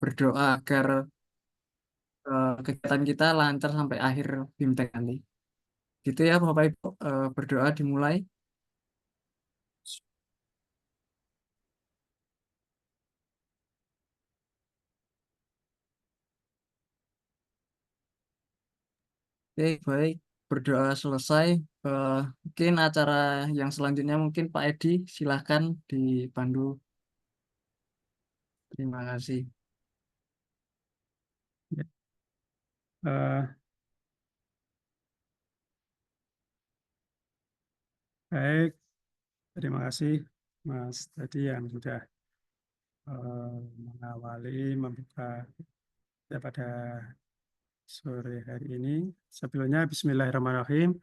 berdoa agar kegiatan kita lancar sampai akhir BIMTEK nanti. Gitu ya Bapak Ibu, berdoa dimulai. Oke, baik. Berdoa selesai. Eh, Mungkin acara yang selanjutnya mungkin Pak Edi, silahkan dipandu. Terima kasih. Ya. Eh, Baik, terima kasih Mas tadi yang sudah mengawali membuka ya, pada sore hari ini. Sebelumnya Bismillahirrahmanirrahim.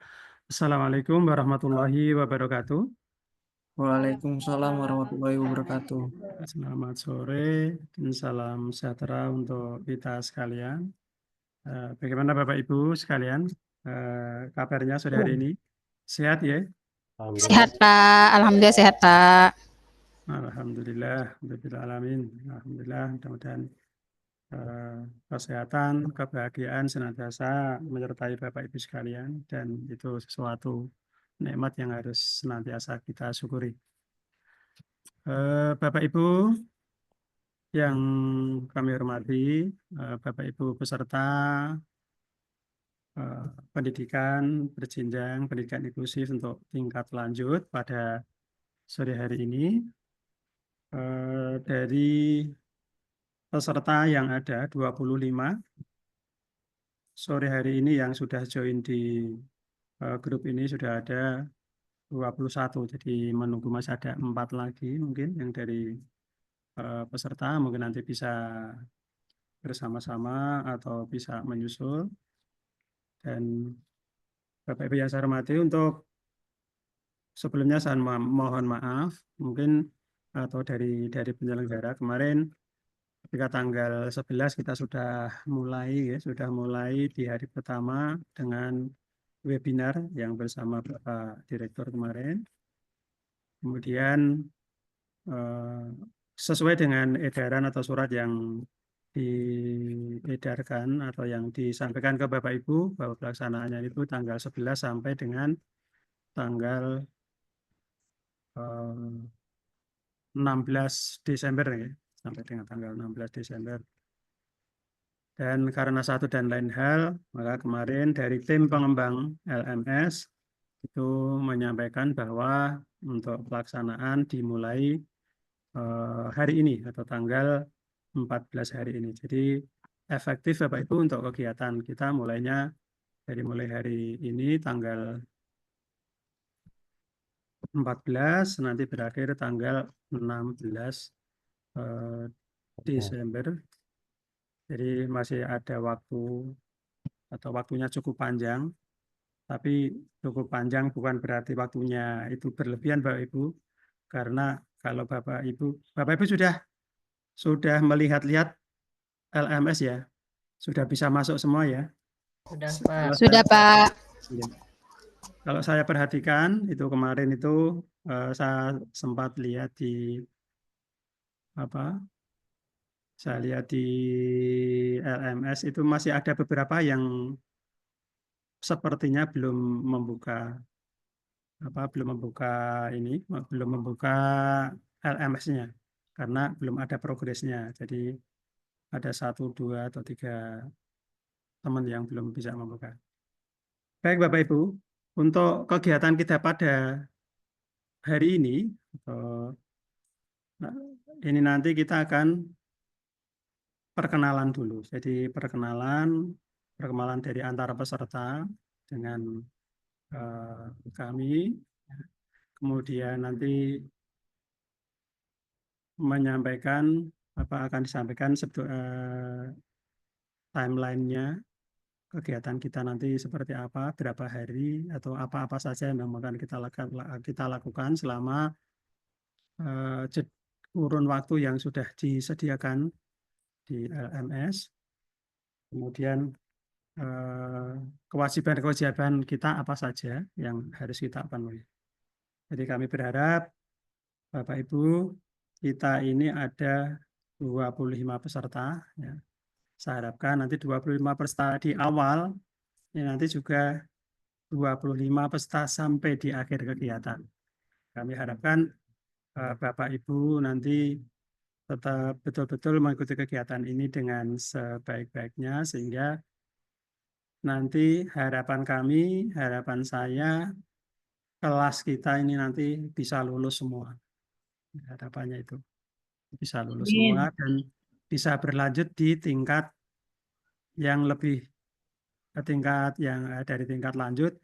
Assalamualaikum warahmatullahi wabarakatuh. Waalaikumsalam warahmatullahi wabarakatuh. Selamat sore dan salam sejahtera untuk kita sekalian. Bagaimana Bapak Ibu sekalian? Kabarnya sore hari ini? Sehat ya? Sehat Pak, Alhamdulillah sehat Pak. Alhamdulillah, alamin. Alhamdulillah, mudah-mudahan kesehatan, kebahagiaan senantiasa menyertai Bapak Ibu sekalian dan itu sesuatu nikmat yang harus senantiasa kita syukuri. Bapak Ibu yang kami hormati, Bapak Ibu peserta pendidikan berjenjang, pendidikan inklusif untuk tingkat lanjut pada sore hari ini, dari peserta yang ada 25 sore hari ini yang sudah join di grup ini sudah ada 21, jadi menunggu masih ada 4 lagi mungkin yang dari peserta mungkin nanti bisa bersama-sama atau bisa menyusul. Dan Bapak Ibu yang saya hormati, untuk sebelumnya saya mohon maaf mungkin atau dari penyelenggara kemarin ketika tanggal 11 kita sudah mulai di hari pertama dengan webinar yang bersama Bapak Direktur kemarin. Kemudian sesuai dengan edaran atau surat yang diedarkan atau yang disampaikan ke Bapak Ibu bahwa pelaksanaannya itu tanggal 11 sampai dengan tanggal 16 Desember ya, sampai dengan tanggal 16 Desember. Dan karena satu dan lain hal, maka kemarin dari tim pengembang LMS itu menyampaikan bahwa untuk pelaksanaan dimulai hari ini atau tanggal 14 hari ini. Jadi efektif Bapak Ibu untuk kegiatan kita mulai hari ini tanggal 14 nanti berakhir tanggal 16 Desember. Jadi masih ada waktu atau waktunya cukup panjang, tapi cukup panjang bukan berarti waktunya itu berlebihan Bapak Ibu, karena kalau Bapak Ibu sudah melihat-lihat LMS ya, sudah bisa masuk semua ya. Sudah Pak. Sudah Pak. Kalau saya perhatikan itu kemarin itu saya sempat lihat di apa? Saya lihat di LMS itu masih ada beberapa yang sepertinya belum membuka ini, belum membuka LMS-nya karena belum ada progresnya. Jadi ada 1, 2, atau 3 teman yang belum bisa membuka. Baik Bapak Ibu, untuk kegiatan kita pada hari ini, nah, ini nanti kita akan perkenalan dulu. Jadi perkenalan dari antara peserta dengan kami. Kemudian nanti menyampaikan apa akan disampaikan timeline-nya kegiatan kita nanti seperti apa, berapa hari atau apa-apa saja yang akan kita lakukan selama kurun waktu yang sudah disediakan di LMS. Kemudian kewajiban-kewajiban kita apa saja yang harus kita penuhi. Jadi kami berharap Bapak Ibu kita ini ada 25 peserta. Ya. Saya harapkan nanti 25 peserta di awal, ya nanti juga 25 peserta sampai di akhir kegiatan. Kami harapkan Bapak Ibu nanti tetap betul-betul mengikuti kegiatan ini dengan sebaik-baiknya sehingga nanti harapan kami, harapan saya, kelas kita ini nanti bisa lulus semua. Harapannya itu bisa lulus semua Amin. dan bisa berlanjut di tingkat yang lebih tingkat yang dari tingkat lanjut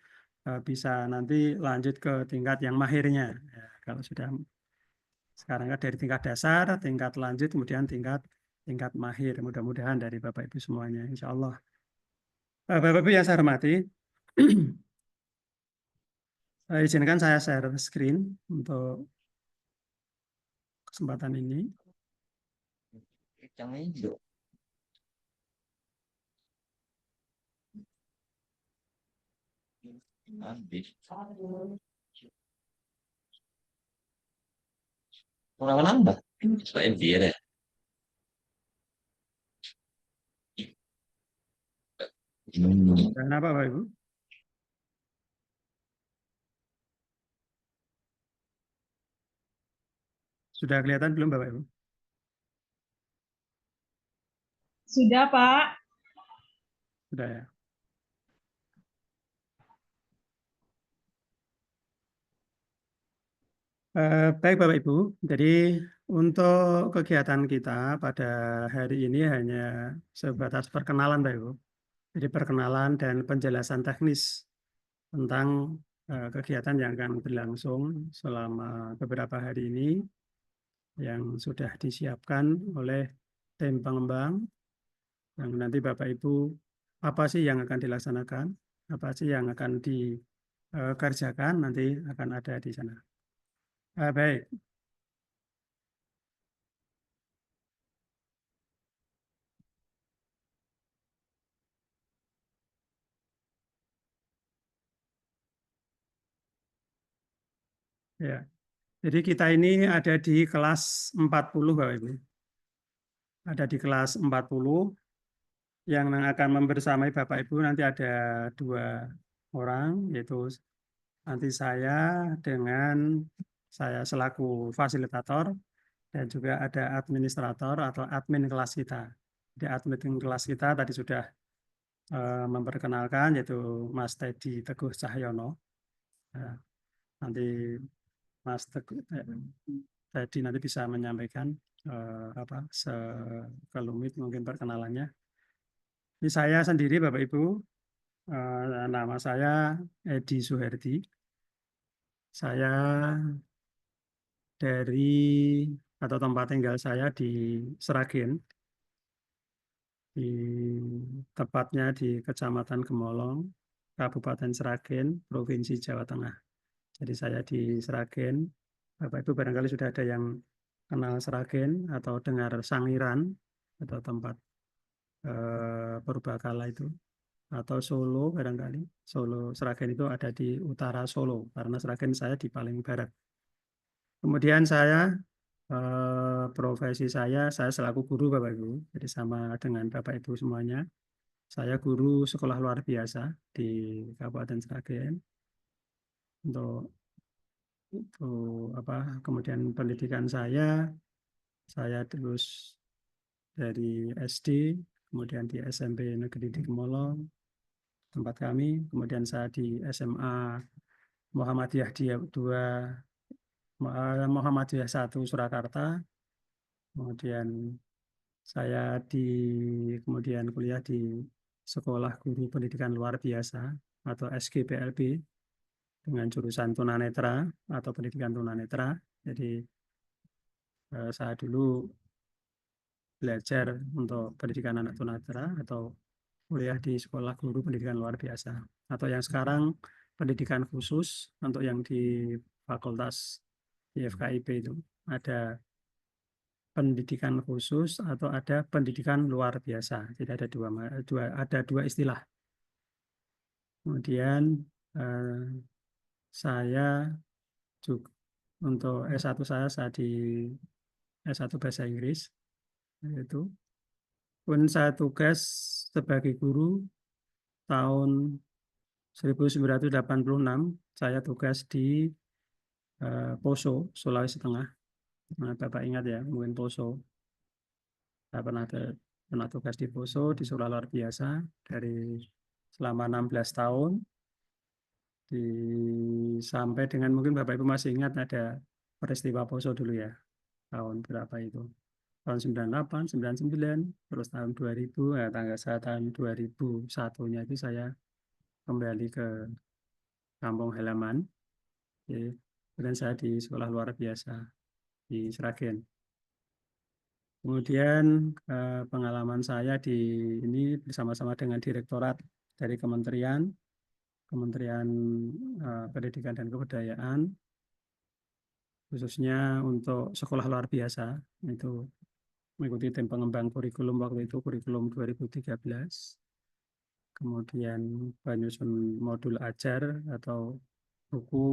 bisa nanti lanjut ke tingkat yang mahirnya. Ya, kalau sudah sekarang kan dari tingkat dasar, tingkat lanjut, kemudian tingkat mahir. Mudah-mudahan dari Bapak Ibu semuanya, Insya Allah. Bapak Ibu yang saya hormati, izinkan saya share screen untuk kesempatan ini. Orang-orang nambah. Soalnya dia deh. Kenapa Bapak Ibu? Sudah kelihatan belum Bapak Ibu? Sudah, Pak. Sudah ya. Baik Bapak Ibu, jadi untuk kegiatan kita pada hari ini hanya sebatas perkenalan Bapak Ibu. Jadi perkenalan dan penjelasan teknis tentang kegiatan yang akan berlangsung selama beberapa hari ini yang sudah disiapkan oleh tim pengembang. Yang nanti Bapak Ibu, apa sih yang akan dilaksanakan, apa sih yang akan dikerjakan, nanti akan ada di sana. Baik, ya. Jadi kita ini ada di kelas 40 Bapak Ibu. Ada di kelas 40 yang akan membersamai Bapak Ibu nanti ada 2 orang, yaitu nanti saya selaku fasilitator dan juga ada administrator atau admin kelas kita. Di admin kelas kita tadi sudah memperkenalkan yaitu Mas Teddy Teguh Cahyono. Nah, nanti Mas Teguh Teddy nanti bisa menyampaikan apa sekelumit mungkin perkenalannya. Ini saya sendiri Bapak Ibu, nama saya Edi Suherdi. Saya dari atau tempat tinggal saya di Seragen, di tepatnya di Kecamatan Gemolong, Kabupaten Seragen, Provinsi Jawa Tengah. Jadi saya di Seragen. Bapak Ibu barangkali sudah ada yang kenal Seragen atau dengar Sangiran atau tempat purbakala itu, atau Solo barangkali. Solo Seragen itu ada di utara Solo karena Seragen saya di paling barat. Kemudian profesi saya selaku guru Bapak Ibu, jadi sama dengan Bapak Ibu semuanya. Saya guru sekolah luar biasa di Kabupaten Sragen untuk apa? Kemudian pendidikan saya terus dari SD, kemudian di SMP Negeri di Gemolong tempat kami, kemudian saya di SMA Muhammadiyah 2, Muhammadiyah 1 Surakarta, kemudian saya kemudian kuliah di Sekolah Guru Pendidikan Luar Biasa atau SGPLB dengan jurusan tunanetra atau pendidikan tunanetra. Jadi saya dulu belajar untuk pendidikan anak tunanetra atau kuliah di Sekolah Guru Pendidikan Luar Biasa atau yang sekarang pendidikan khusus untuk yang di Fakultas di FKIP itu ada pendidikan khusus atau ada pendidikan luar biasa. Jadi ada dua istilah. Kemudian saya juga untuk S1 saya di S1 Bahasa Inggris. Itu pun saya tugas sebagai guru tahun 1986. Saya tugas di Poso, Sulawesi Tengah. Nah, Bapak ingat ya, mungkin Poso. Saya pernah tugas di Poso, di sekolah luar biasa dari selama 16 tahun. Sampai dengan mungkin Bapak Ibu masih ingat ada peristiwa Poso dulu ya, tahun berapa itu? Tahun 98, 99, terus tahun 2000, ya, tanggal saya tahun 2001-nya itu saya kembali ke kampung halaman. Jadi, kemudian saya di sekolah luar biasa di Sragen. Kemudian pengalaman saya di ini bersama-sama dengan direktorat dari Kementerian Pendidikan dan Kebudayaan, khususnya untuk sekolah luar biasa, itu mengikuti tim pengembang kurikulum waktu itu, kurikulum 2013. Kemudian penyusun modul ajar atau buku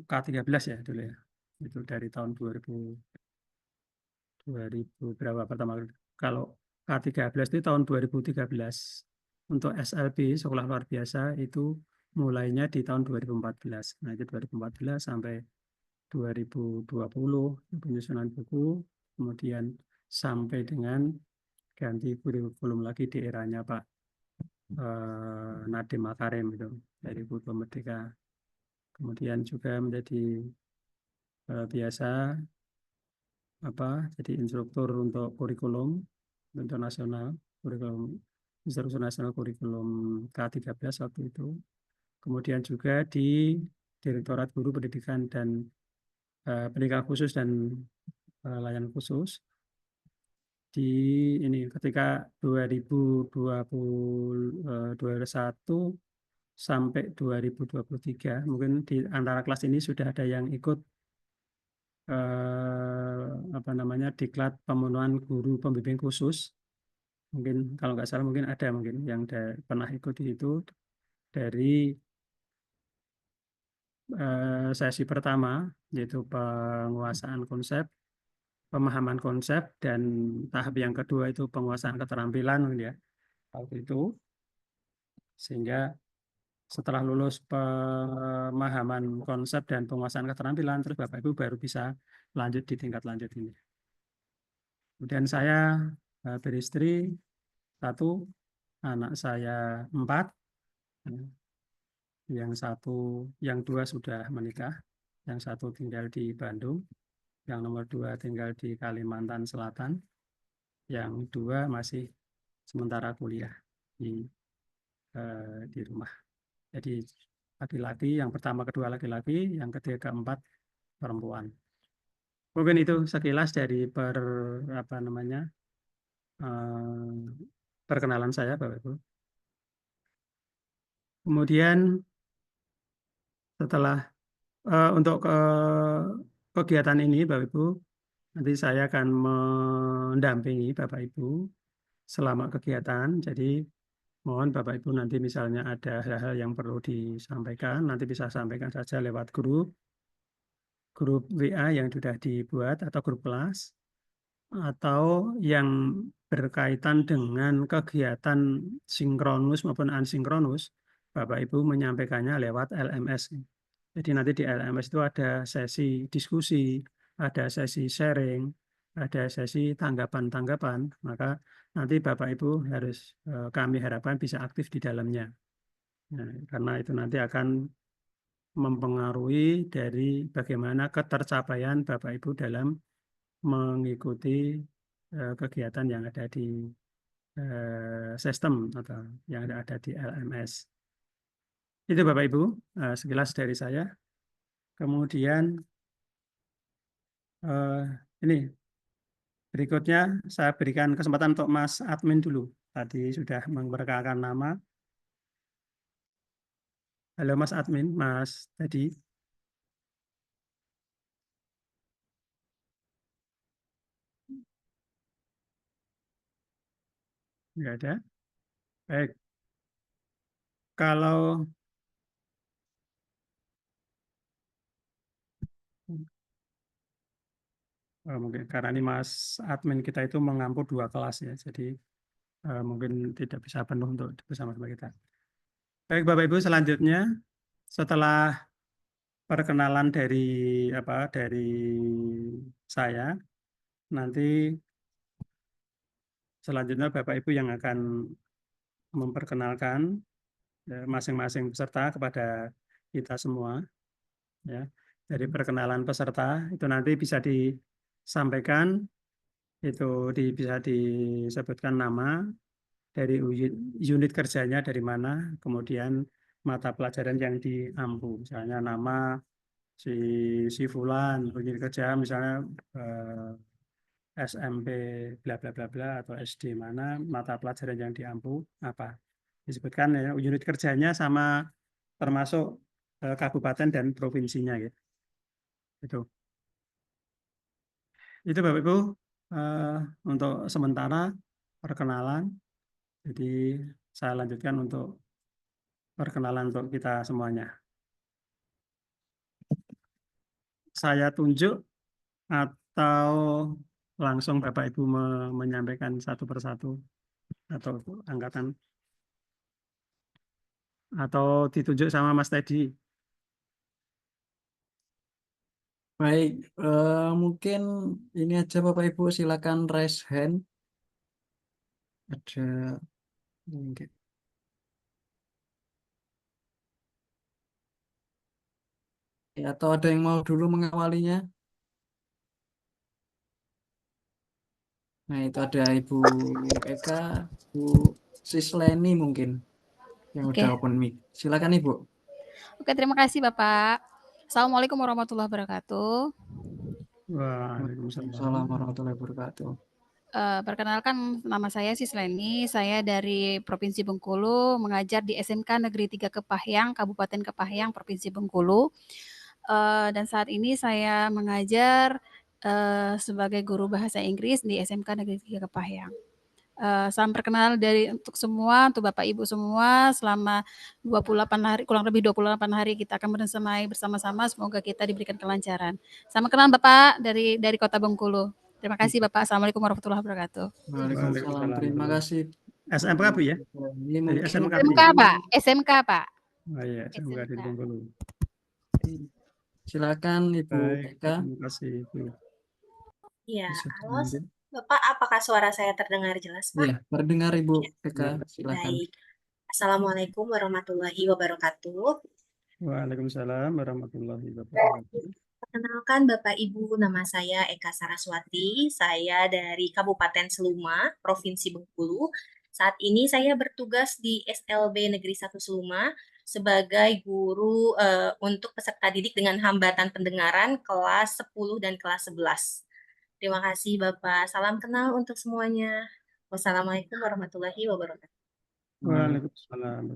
K13 ya dulu ya. Itu dari tahun 2000 berapa pertama kali. Kalau K13 itu tahun 2013. Untuk SLB, sekolah luar biasa, itu mulainya di tahun 2014. Nah, itu 2014 sampai 2020 penyusunan buku, kemudian sampai dengan ganti kurikulum lagi di eranya Pak Nadiem Makarim itu dari Buku Merdeka. Kemudian juga menjadi biasa jadi instruktur untuk kurikulum untuk nasional, kurikulum instruktur nasional kurikulum K13 waktu itu. Kemudian juga di Direktorat Guru Pendidikan dan Pendidikan Khusus dan Layanan Khusus di ini ketika 2021 sampai 2023 mungkin di antara kelas ini sudah ada yang ikut diklat pemenuhan guru pembimbing khusus. Mungkin kalau nggak salah mungkin ada mungkin yang pernah ikut di itu dari sesi pertama, yaitu penguasaan konsep, pemahaman konsep, dan tahap yang kedua itu penguasaan keterampilan ya waktu itu. Sehingga setelah lulus pemahaman konsep dan penguasaan keterampilan, terus Bapak Ibu baru bisa lanjut di tingkat lanjut ini. Kemudian saya beristri 1, anak saya 4, yang 2 sudah menikah, yang 1 tinggal di Bandung, yang nomor 2 tinggal di Kalimantan Selatan, yang 2 masih sementara kuliah di rumah. Jadi laki-laki, yang pertama kedua laki-laki, yang ketiga keempat perempuan. Mungkin itu sekilas dari perkenalan saya, Bapak Ibu. Kemudian setelah untuk kegiatan ini, Bapak Ibu, nanti saya akan mendampingi Bapak Ibu selama kegiatan. Jadi mohon Bapak Ibu nanti misalnya ada hal-hal yang perlu disampaikan, nanti bisa sampaikan saja lewat grup WA yang sudah dibuat atau grup kelas, atau yang berkaitan dengan kegiatan sinkronus maupun asinkronus, Bapak Ibu menyampaikannya lewat LMS. Jadi nanti di LMS itu ada sesi diskusi, ada sesi sharing, ada sesi tanggapan-tanggapan. Maka nanti Bapak Ibu kami harapkan bisa aktif di dalamnya. Nah, karena itu nanti akan mempengaruhi dari bagaimana ketercapaian Bapak Ibu dalam mengikuti kegiatan yang ada di sistem atau yang ada di LMS. Itu Bapak Ibu, sekilas dari saya. Kemudian ini berikutnya saya berikan kesempatan untuk Mas Admin dulu. Tadi sudah memperkenalkan nama. Halo Mas Admin, Mas tadi. Enggak ada. Baik. Kalau Mungkin karena ini Mas admin kita itu mengampu 2 kelas ya, jadi mungkin tidak bisa penuh untuk bersama-sama kita. Baik Bapak Ibu, selanjutnya setelah perkenalan dari saya, nanti selanjutnya Bapak Ibu yang akan memperkenalkan masing-masing peserta kepada kita semua, ya. Dari perkenalan peserta itu nanti bisa disampaikan, itu bisa disebutkan nama, dari unit kerjanya dari mana, kemudian mata pelajaran yang diampu, misalnya nama si Fulan, unit kerja misalnya SMP bla bla bla bla atau SD mana, mata pelajaran yang diampu apa. Disebutkan ya unit kerjanya sama termasuk kabupaten dan provinsinya gitu. Itu Bapak Ibu untuk sementara perkenalan. Jadi saya lanjutkan untuk perkenalan untuk kita semuanya. Saya tunjuk atau langsung Bapak Ibu menyampaikan satu persatu atau angkatan, atau ditunjuk sama Mas Teddy. Baik, mungkin ini aja Bapak Ibu, silakan raise hand. Ada mungkin. Ya, atau ada yang mau dulu mengawalinya? Nah, itu ada Ibu Eka, Bu Sisleni mungkin yang Oke. udah open mic. Silakan Ibu. Oke, terima kasih Bapak. Assalamualaikum warahmatullahi wabarakatuh. Waalaikumsalam. Assalamualaikum warahmatullahi wabarakatuh. Perkenalkan, nama saya Sisleni. Saya dari Provinsi Bengkulu, mengajar di SMK Negeri 3 Kepahyang, Kabupaten Kepahyang, Provinsi Bengkulu. Dan saat ini saya mengajar sebagai guru bahasa Inggris di SMK Negeri 3 Kepahyang. Salam perkenal untuk semua, untuk Bapak Ibu semua, selama 28 hari, kurang lebih 28 hari kita akan bersama-sama, semoga kita diberikan kelancaran. Salam kenal Bapak dari Kota Bengkulu. Terima kasih Bapak. Assalamualaikum warahmatullahi wabarakatuh. Waalaikumsalam. Terima kasih. SMK Bu ya? Ini Dari mungkin SMK SMK Pak, SMK Pak. Oh iya, SMK di SMK. Bengkulu. silakan Ibu Baik, Eka. terima kasih Bu. Iya, Bisa halo dilanjut. Bapak, apakah suara saya terdengar jelas, Pak? Iya, terdengar Ibu Ya, Eka. Silakan. baik. Assalamualaikum warahmatullahi wabarakatuh. Waalaikumsalam warahmatullahi wabarakatuh. Perkenalkan Bapak Ibu, nama saya Eka Saraswati. Saya dari Kabupaten Seluma, Provinsi Bengkulu. Saat ini saya bertugas di SLB Negeri 1 Seluma sebagai guru untuk peserta didik dengan hambatan pendengaran kelas 10 dan kelas 11. Terima kasih Bapak. Salam kenal untuk semuanya. Wassalamualaikum warahmatullahi wabarakatuh. Waalaikumsalam.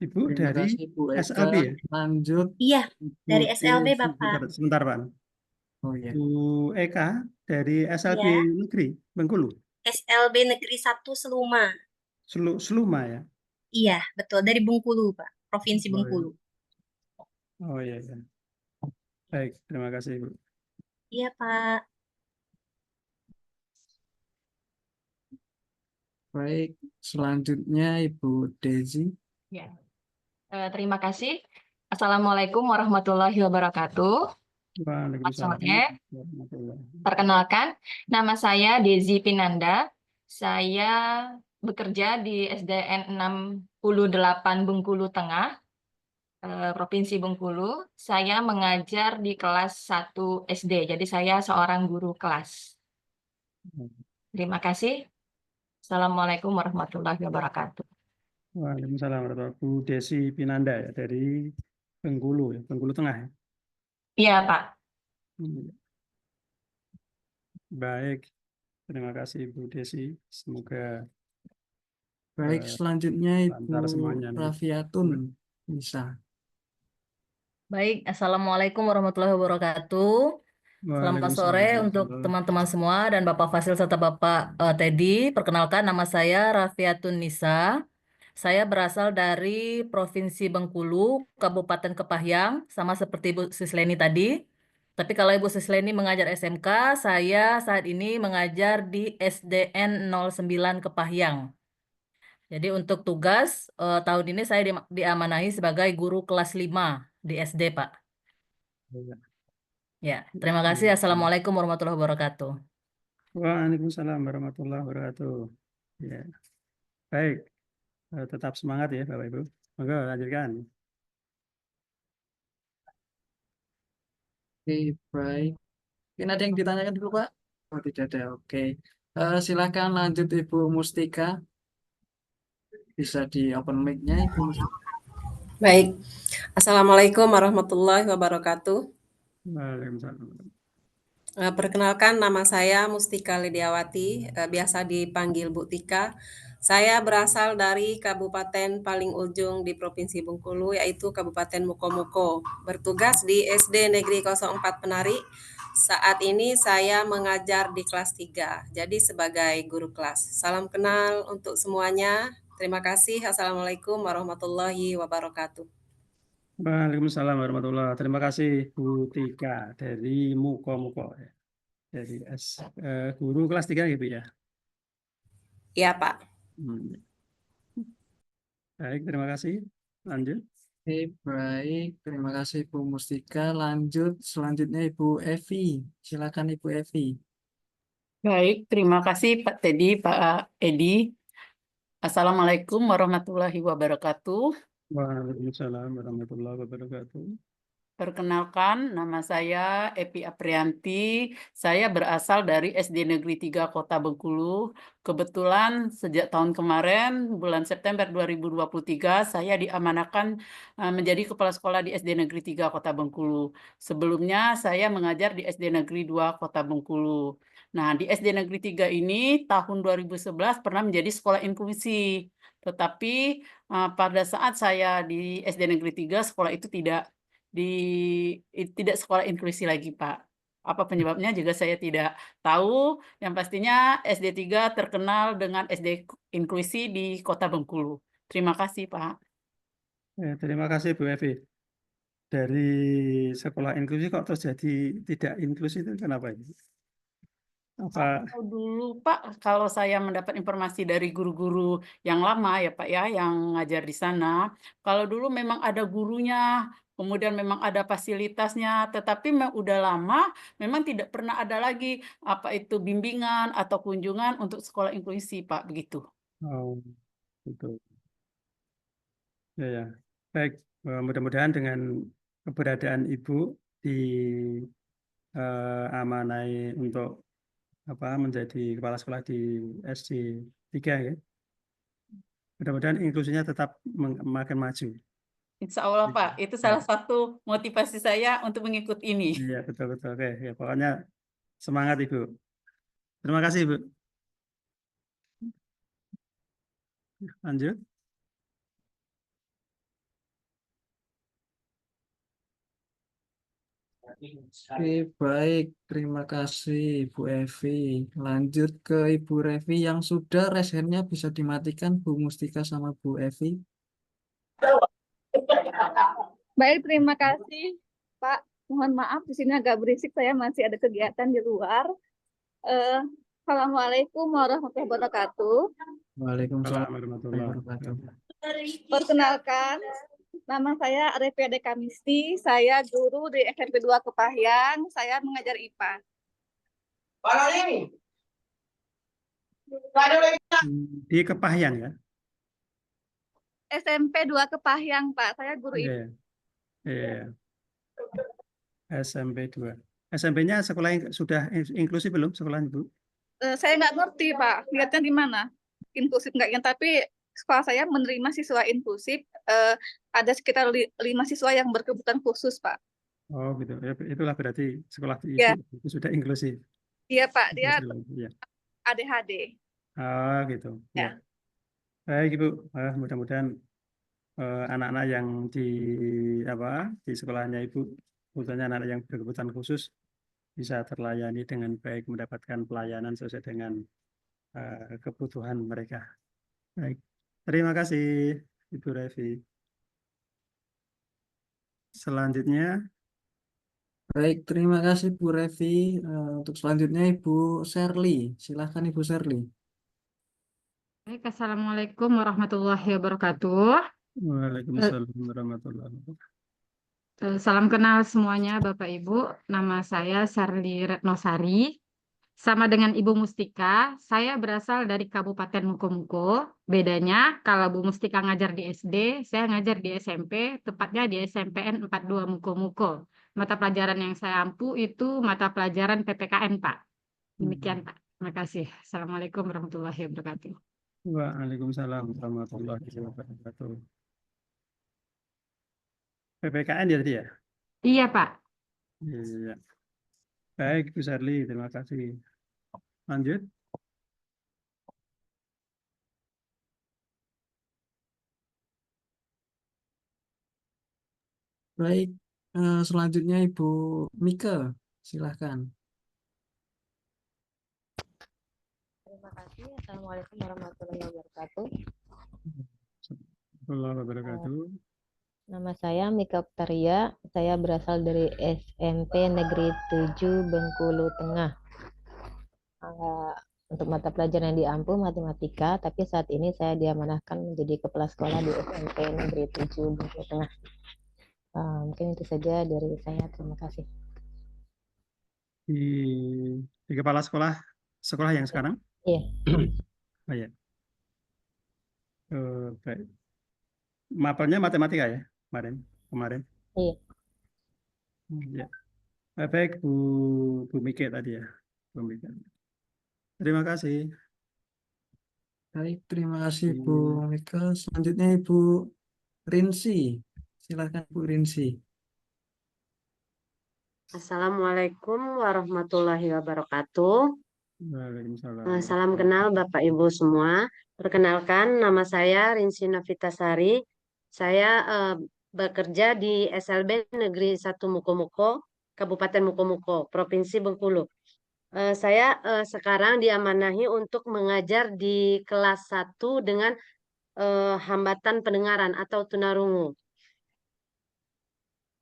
Ibu Terima dari kasih Bu Eka. SLB ya? Lanjut. Iya, Ibu dari SLB Desi. Bapak. Sebentar Pak. Oh iya. Bu Eka dari SLB Iya. Negeri Bengkulu. SLB Negeri 1 Seluma. Seluma ya? Iya, betul. Dari Bengkulu, Pak. Provinsi Oh, iya. Bengkulu. Oh iya, iya. Baik, terima kasih Bu. Iya, Pak. Baik, selanjutnya Ibu Desi. Ya. Terima kasih. Assalamualaikum warahmatullahi wabarakatuh. Waalaikumsalam. Sore. Perkenalkan, nama saya Desi Pinanda. Saya bekerja di SDN 68 Bengkulu Tengah, Provinsi Bengkulu. Saya mengajar di kelas 1 SD, jadi saya seorang guru kelas. Terima kasih. Assalamualaikum warahmatullahi wabarakatuh. Waalaikumsalam warahmatullahi wabarakatuh. Bu Desi Pinanda ya, dari Bengkulu ya, Bengkulu Tengah ya. Iya, Pak. Baik, terima kasih Bu Desi. Semoga Baik, selanjutnya Ibu lancar semuanya nih. Rafiatun. Bisa. Baik, Assalamualaikum warahmatullahi wabarakatuh. Selamat sore untuk teman-teman semua dan Bapak Fasil serta Bapak Teddy. Perkenalkan, nama saya Rafiatun Nisa. Saya berasal dari Provinsi Bengkulu, Kabupaten Kepahyang, sama seperti Bu Sisleni tadi. Tapi kalau Ibu Sisleni mengajar SMK, saya saat ini mengajar di SDN 09 Kepahyang. Jadi untuk tugas tahun ini saya diamanahi sebagai guru kelas 5 di SD, Pak. Ya, terima kasih. Assalamualaikum warahmatullahi wabarakatuh. Waalaikumsalam warahmatullahi wabarakatuh. Ya, baik. Tetap semangat ya Bapak Ibu. Monggo lanjutkan. Oke, baik. Mungkin ada yang ditanyakan dulu, Pak? Oh, tidak ada. Oke. Silakan lanjut Ibu Mustika. Bisa di open mic-nya, Ibu Mustika. Baik, Assalamualaikum warahmatullahi wabarakatuh. Waalaikumsalam. Perkenalkan, nama saya Mustika Lidiawati, biasa dipanggil Bu Tika. Saya berasal dari Kabupaten paling ujung di Provinsi Bengkulu, yaitu Kabupaten Mukomuko. Bertugas di SD Negeri 04 Penari. Saat ini saya mengajar di kelas 3, jadi sebagai guru kelas. Salam kenal untuk semuanya. Terima kasih. Assalamualaikum warahmatullahi wabarakatuh. Waalaikumsalam warahmatullahi wabarakatuh. Terima kasih Bu Tika dari Muko. Dari guru kelas 3 gitu ya. Iya, Pak. Baik, terima kasih. Lanjut. Oke, baik. Terima kasih Ibu Mustika. Lanjut selanjutnya Ibu Evi. Silakan Ibu Evi. Baik, terima kasih Pak Teddy, Pak Edi. Assalamualaikum warahmatullahi wabarakatuh. Waalaikumsalam warahmatullahi wabarakatuh. Perkenalkan, nama saya Epi Aprianti. Saya berasal dari SD Negeri 3 Kota Bengkulu. Kebetulan sejak tahun kemarin, bulan September 2023, saya diamanahkan menjadi kepala sekolah di SD Negeri 3 Kota Bengkulu. Sebelumnya saya mengajar di SD Negeri 2 Kota Bengkulu. Nah, di SD Negeri 3 ini tahun 2011 pernah menjadi sekolah inklusi. Tetapi pada saat saya di SD Negeri 3, sekolah itu tidak sekolah inklusi lagi, Pak. Apa penyebabnya juga saya tidak tahu. Yang pastinya SD 3 terkenal dengan SD inklusi di Kota Bengkulu. Terima kasih, Pak. Terima kasih Bu Evi. Dari sekolah inklusi kok terus jadi tidak inklusi itu kenapa ini? Kalau dulu Pak, kalau saya mendapat informasi dari guru-guru yang lama ya Pak ya, yang ngajar di sana, kalau dulu memang ada gurunya, kemudian memang ada fasilitasnya, tetapi udah lama memang tidak pernah ada lagi apa itu bimbingan atau kunjungan untuk sekolah inklusi Pak, begitu. Oh, betul. Ya. Baik, mudah-mudahan dengan keberadaan Ibu di amanai untuk menjadi kepala sekolah di SD 3 ya. Mudah-mudahan inklusinya tetap makin maju. Insya Allah Pak, itu salah satu motivasi saya untuk mengikuti ini. Iya, betul. Oke, ya, pokoknya semangat Ibu. Terima kasih Ibu. Lanjut. Oke, baik. Terima kasih Ibu Evi. Lanjut ke Ibu Revi yang sudah raise-hand-nya bisa dimatikan Bu Mustika sama Bu Evi. Baik, terima kasih Pak. Mohon maaf di sini agak berisik, saya masih ada kegiatan di luar. Assalamualaikum warahmatullahi wabarakatuh. Waalaikumsalam warahmatullahi wabarakatuh. Perkenalkan, nama saya Arifia Dekamisti, saya guru di SMP 2 Kepahyang, saya mengajar IPA. Di Kepahyang ya? SMP 2 Kepahyang, Pak. Saya guru IPA. Iya. SMP 2. SMP-nya sekolah sudah inklusif belum sekolah Ibu? Saya nggak ngerti, Pak. Lihatnya di mana? Inklusif enggaknya, tapi sekolah saya menerima siswa inklusif. Ada sekitar 5 siswa yang berkebutuhan khusus, Pak. Oh gitu. Ya, itulah berarti sekolah Ya. itu sudah inklusif. Iya, Pak. Dia Ya. ADHD. Oh gitu. Ya. Baik Ibu. Mudah-mudahan anak-anak yang di sekolahnya Ibu, khususnya anak-anak yang berkebutuhan khusus, bisa terlayani dengan baik, mendapatkan pelayanan sesuai dengan kebutuhan mereka. Baik. Terima kasih Ibu Revi. Selanjutnya Baik, terima kasih Bu Revi. Untuk selanjutnya Ibu Sherly. Silahkan Ibu Sherly. Baik, Assalamualaikum warahmatullahi wabarakatuh. Waalaikumsalam warahmatullahi wabarakatuh. Salam kenal semuanya Bapak Ibu. Nama saya Sarli Retnosari. Sama dengan Ibu Mustika, saya berasal dari Kabupaten Mukomuko. Bedanya kalau Bu Mustika ngajar di SD, saya ngajar di SMP, tepatnya di SMPN 42 Mukomuko. Mata pelajaran yang saya ampu itu mata pelajaran PPKN, Pak. Demikian, Pak. Terima kasih. Assalamualaikum warahmatullahi wabarakatuh. Waalaikumsalam warahmatullahi wabarakatuh. PPKN ya tadi ya? Iya, Pak. Iya. Baik, Bu Sarli, terima kasih. Lanjut. Baik, selanjutnya Ibu Mika. Silahkan. Terima kasih. Assalamualaikum warahmatullahi wabarakatuh. Warahmatullahi wabarakatuh. Nama saya Mika Putaria. Saya berasal dari SMP Negeri 7 Bengkulu Tengah. Untuk mata pelajaran yang diampu matematika, tapi saat ini saya diamanahkan menjadi kepala sekolah di SMP Negeri 7 Bengkulu Tengah. Mungkin itu saja dari saya. Terima kasih. Di kepala sekolah yang sekarang? Iya. Oh ya. Baik. Mapelnya matematika ya kemarin. Iya. Ya. Baik Bu Mika tadi ya. Bu Mika. Terima kasih. Baik, terima kasih Bu Mika. Selanjutnya Ibu Rinsi. Silakan Bu Rinsi. Assalamualaikum warahmatullahi wabarakatuh. Waalaikumsalam. Salam kenal Bapak Ibu semua. Perkenalkan, nama saya Rinsi Novitasari. Saya bekerja di SLB Negeri 1 Mukomuko, Kabupaten Mukomuko, Provinsi Bengkulu. Saya sekarang diamanahi untuk mengajar di kelas 1 dengan hambatan pendengaran atau tunarungu.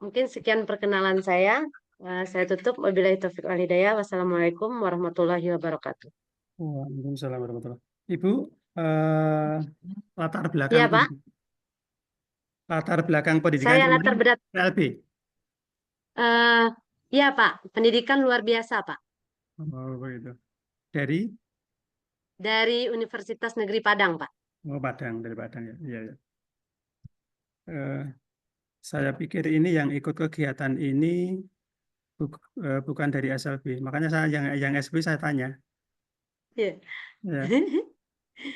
Mungkin sekian perkenalan saya. Saya tutup. Wabillahi taufiq wal hidayah. Wassalamualaikum warahmatullahi wabarakatuh. Waalaikumsalam warahmatullahi. Ibu, latar belakang Iya, Pak. latar belakang pendidikan Saya kemarin latar berat. LB. Iya, Pak. Pendidikan luar biasa, Pak. Oh, begitu. Dari Universitas Negeri Padang, Pak. Oh, Padang, dari Padang ya. Iya, ya. Saya pikir ini yang ikut kegiatan ini bukan dari SLB. Makanya saya yang SB saya tanya. Iya. Ya.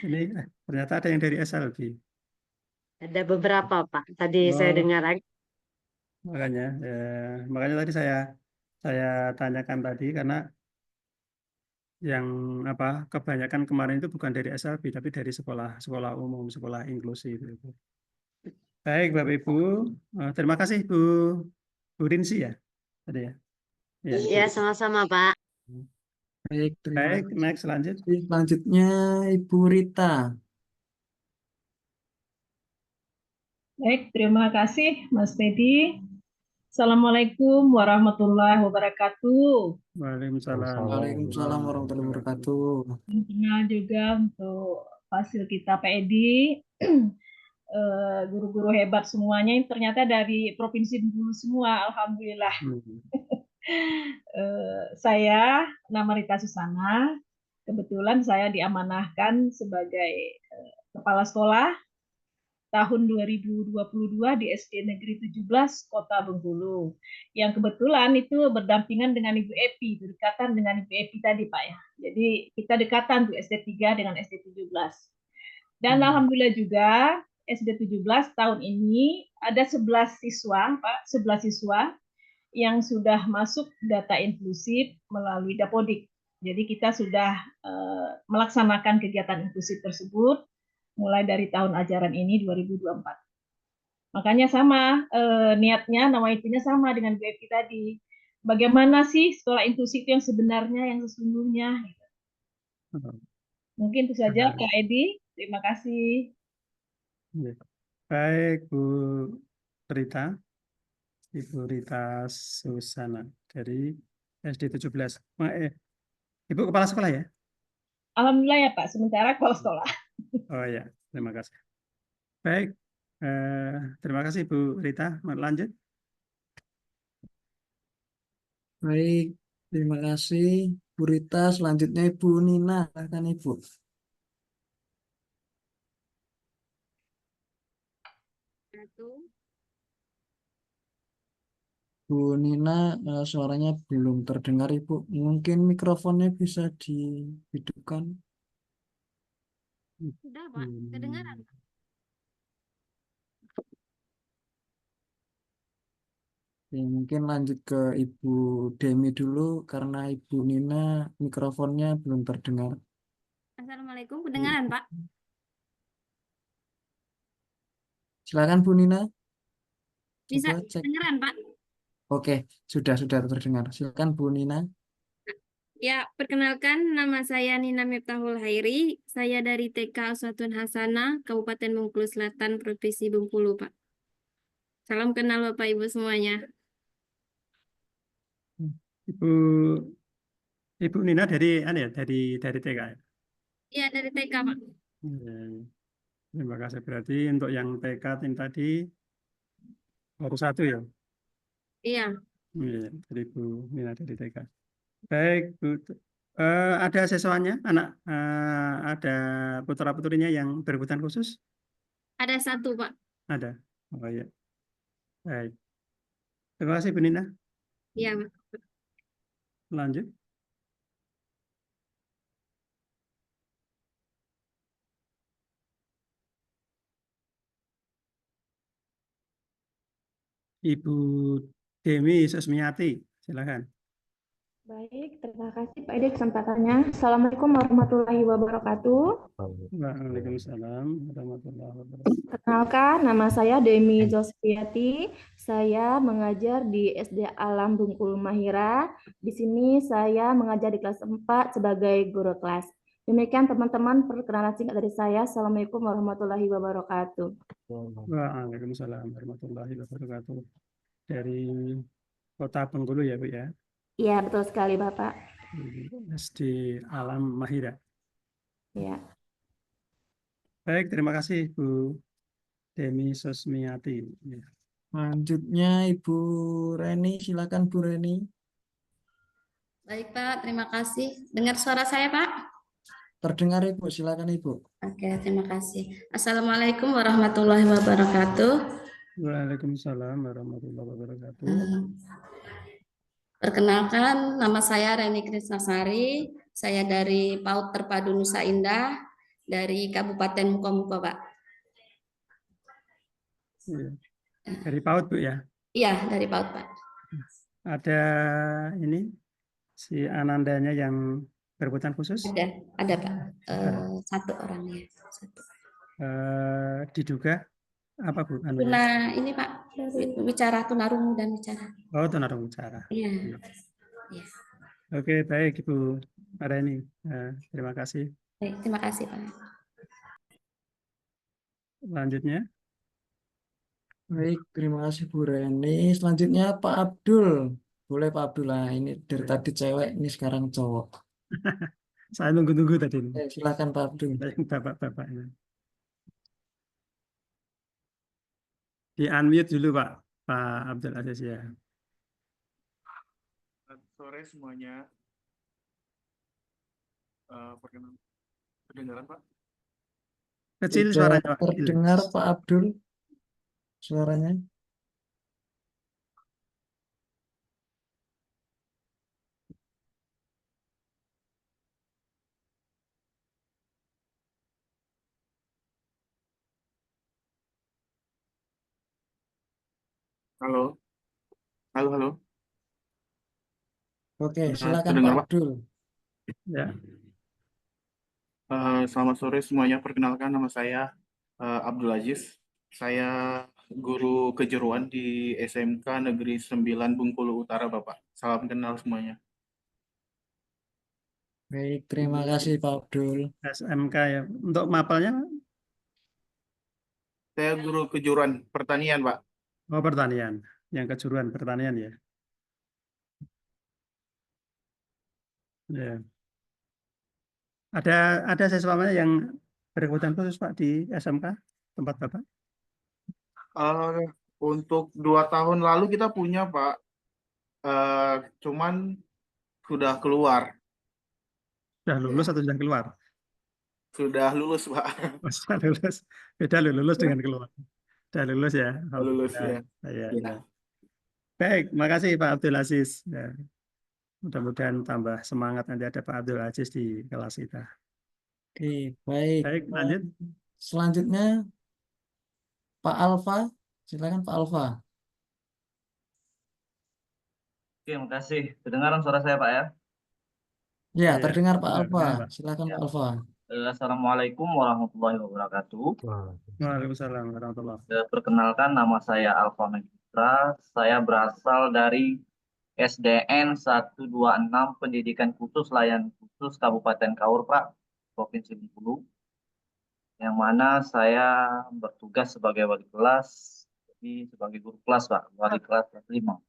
Ini ternyata ada yang dari SLB. Ada beberapa, Pak. Tadi saya dengar. Makanya tadi saya tanyakan tadi karena yang kebanyakan kemarin itu bukan dari SLB tapi dari sekolah umum, sekolah inklusif itu. Baik Bapak Ibu, terima kasih Bu Rinsi ya tadi ya. Ya, sama-sama Pak. Baik, Baik, next lanjut. Selanjutnya Ibu Rita. Baik, terima kasih Mas Teddy. Assalamualaikum warahmatullahi wabarakatuh. Waalaikumsalam. Waalaikumsalam warahmatullahi wabarakatuh. Kenal juga untuk fasil kita Pak Edi, guru-guru hebat semuanya ini ternyata dari Provinsi Bengkulu semua, alhamdulillah. Saya nama Rita Susana. Kebetulan saya diamanahkan sebagai kepala sekolah tahun 2022 di SD Negeri 17 Kota Bengkulu. Yang kebetulan itu berdampingan dengan Ibu Epi, berdekatan dengan Ibu Epi tadi Pak ya. Jadi kita dekatan tuh SD 3 dengan SD 17. Dan alhamdulillah juga SD 17 tahun ini ada 11 siswa, Pak, 11 siswa yang sudah masuk data inklusif melalui Dapodik. Jadi kita sudah melaksanakan kegiatan inklusif tersebut mulai dari tahun ajaran ini 2024. Makanya sama niatnya, nama itunya sama dengan Bu Epi tadi. Bagaimana sih sekolah inklusif yang sebenarnya, yang sesungguhnya? Mungkin itu saja Kak Edi. Terima kasih. Baik Bu Rita. Ibu Rita Susana dari SD 17. Ibu kepala sekolah ya? Alhamdulillah ya Pak, sementara kepala sekolah. Oh ya, terima kasih. Baik, terima kasih Ibu Rita. Lanjut. Baik, terima kasih Bu Rita. Selanjutnya Ibu Nina, silakan Ibu. Bu Nina, suaranya belum terdengar Ibu. Mungkin mikrofonnya bisa dihidupkan. Sudah, Pak. Kedengaran, Pak. Ya, mungkin lanjut ke Ibu Demi dulu karena Ibu Nina mikrofonnya belum terdengar. Assalamualaikum, kedengaran, Pak? Silakan Bu Nina. Bisa Coba cek. kedengaran, Pak? Oke, sudah terdengar. Silakan Bu Nina. Ya, perkenalkan nama saya Nina Miftahul Hairi. Saya dari TK Uswatun Hasanah, Kabupaten Bengkulu Selatan, Provinsi Bengkulu, Pak. Salam kenal Bapak Ibu semuanya. Ibu Nina dari dari TK ya? Iya, dari TK, Pak. Terima kasih. Berarti untuk yang TK yang tadi baru satu ya? Iya. Iya, dari Bu Nina dari TK. Baik, Bu. Ada siswanya, ada putra-putrinya yang berkebutuhan khusus? Ada satu, Pak. Ada. Oh iya. Baik. Terima kasih Bu Nina. Iya, Pak. Lanjut. Ibu Demi Susmiati, silakan. Baik, terima kasih Pak Edi kesempatannya. Assalamualaikum warahmatullahi wabarakatuh. Waalaikumsalam warahmatullahi wabarakatuh. Perkenalkan, nama saya Demi Zosfiati. Saya mengajar di SD Alam Bengkulu Mahira. Di sini saya mengajar di kelas 4 sebagai guru kelas. Demikian teman-teman perkenalan singkat dari saya. Assalamualaikum warahmatullahi wabarakatuh. Waalaikumsalam warahmatullahi wabarakatuh. Dari Kota Bengkulu ya Bu ya? Iya, betul sekali Bapak. SD Alam Mahira. Ya. Baik, terima kasih Bu Demi Susmiati. Selanjutnya Ibu Reni, silakan Bu Reni. Baik, Pak. Terima kasih. Dengar suara saya, Pak? Terdengar Ibu, silakan Ibu. Oke, terima kasih. Assalamualaikum warahmatullahi wabarakatuh. Waalaikumsalam warahmatullahi wabarakatuh. Perkenalkan, nama saya Reni Krisnasari. Saya dari PAUD Terpadu Nusa Indah dari Kabupaten Mukomuko, Pak. Iya. Dari PAUD Bu ya? Iya, dari PAUD, Pak. Ada ini si Anandanya yang berkebutuhan khusus? Ada Pak. Satu orangnya. Satu. Diduga apa Bu? Nah, ini Pak, bicara tunarungu dan bicara. Oh, tunarungu bicara. Iya. Iya. Oke, baik Ibu Reni. Terima kasih. Baik, terima kasih Pak. Selanjutnya. Baik, terima kasih Bu Reni. Selanjutnya Pak Abdul. Boleh Pak Abdul lah. Ini dari tadi cewek, ini sekarang cowok. Saya nunggu-nunggu tadi. Silakan Pak Abdul. Bapak-bapaknya. Di unmute dulu Pak Abdul Aziz ya. Sore semuanya. Perkenalan. Kedengaran Pak? Kecil Sudah suaranya Pak. terdengar Pak Abdul suaranya. Halo. Halo. Oke, silakan Terdengar, Pak Pak? Abdul. Ya. Selamat sore semuanya. Perkenalkan nama saya Abdul Aziz. Saya guru kejuruan di SMK Negeri 9 Bengkulu Utara, Bapak. Salam kenal semuanya. Baik, terima kasih Pak Abdul. SMK ya. Untuk mapelnya? Saya guru kejuruan pertanian, Pak. Oh, pertanian. yang kejuruan pertanian ya. Ya. Ada siswanya yang berkebutuhan khusus Pak di SMK tempat Bapak? Untuk 2 tahun lalu kita punya Pak, cuman sudah keluar, Sudah lulus atau sudah keluar? sudah lulus Pak. Oh, sudah lulus. Beda loh, lulus dengan keluar. Sudah lulus ya. Lulus Alhamdulillah. ya. Ya, Ya. ya. Baik, makasih Pak Abdul Aziz. Ya. Mudah-mudahan tambah semangat nanti ada Pak Abdul Aziz di kelas kita. Oke, baik. Baik, lanjut. Selanjutnya Pak Alfa, silakan Pak Alfa. Oke, makasih. Kedengaran suara saya, Pak ya? Ya, Iya, terdengar Pak benar, Alfa. benar, Pak. Silakan Ya. Pak Alfa. Assalamualaikum warahmatullahi wabarakatuh. Waalaikumsalam warahmatullahi wabarakatuh. Perkenalkan, nama saya Alfa Megitra. Saya berasal dari SDN 126 Pendidikan Khusus Layanan Khusus Kabupaten Kaur, Pak, Provinsi Bengkulu. Yang mana saya bertugas sebagai wali kelas, jadi sebagai guru kelas, Pak, wali kelas 5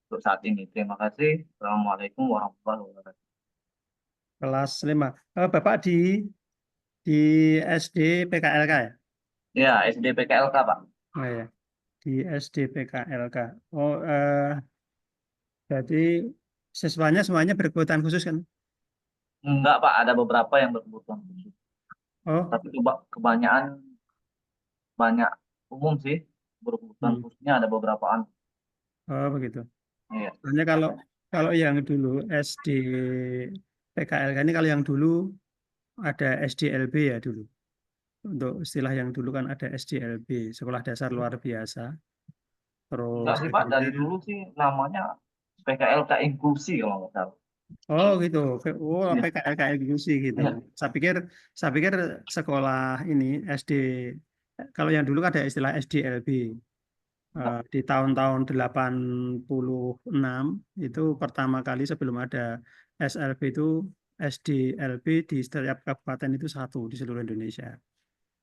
untuk saat ini. Terima kasih. Assalamualaikum warahmatullahi wabarakatuh. Kelas 5. Bapak di SD PKLK ya? Ya, SD PKLK, Pak. Oh ya, di SD PKLK. Oh, jadi siswanya semuanya berkebutuhan khusus kan? Enggak, Pak. Ada beberapa yang berkebutuhan khusus. Oh, Tapi kebanyakan banyak umum sih. Berkebutuhan khususnya ada beberapaan. oh begitu. Iya. Soalnya kalau yang dulu SD PKLK ini, kalau yang dulu ada SDLB ya dulu. Untuk istilah yang dulu kan ada SDLB, Sekolah Dasar Luar Biasa. Terus Enggak sih, Pak. Dari akhirnya, dulu sih namanya PKLK inklusi kalau nggak salah. oh gitu. Oh, Iya. PKLK inklusi gitu. Iya. Saya pikir sekolah ini SD, kalau yang dulu kan ada istilah SDLB. Di tahun-tahun 86 itu pertama kali sebelum ada SLB itu SDLB di setiap kabupaten itu satu di seluruh Indonesia.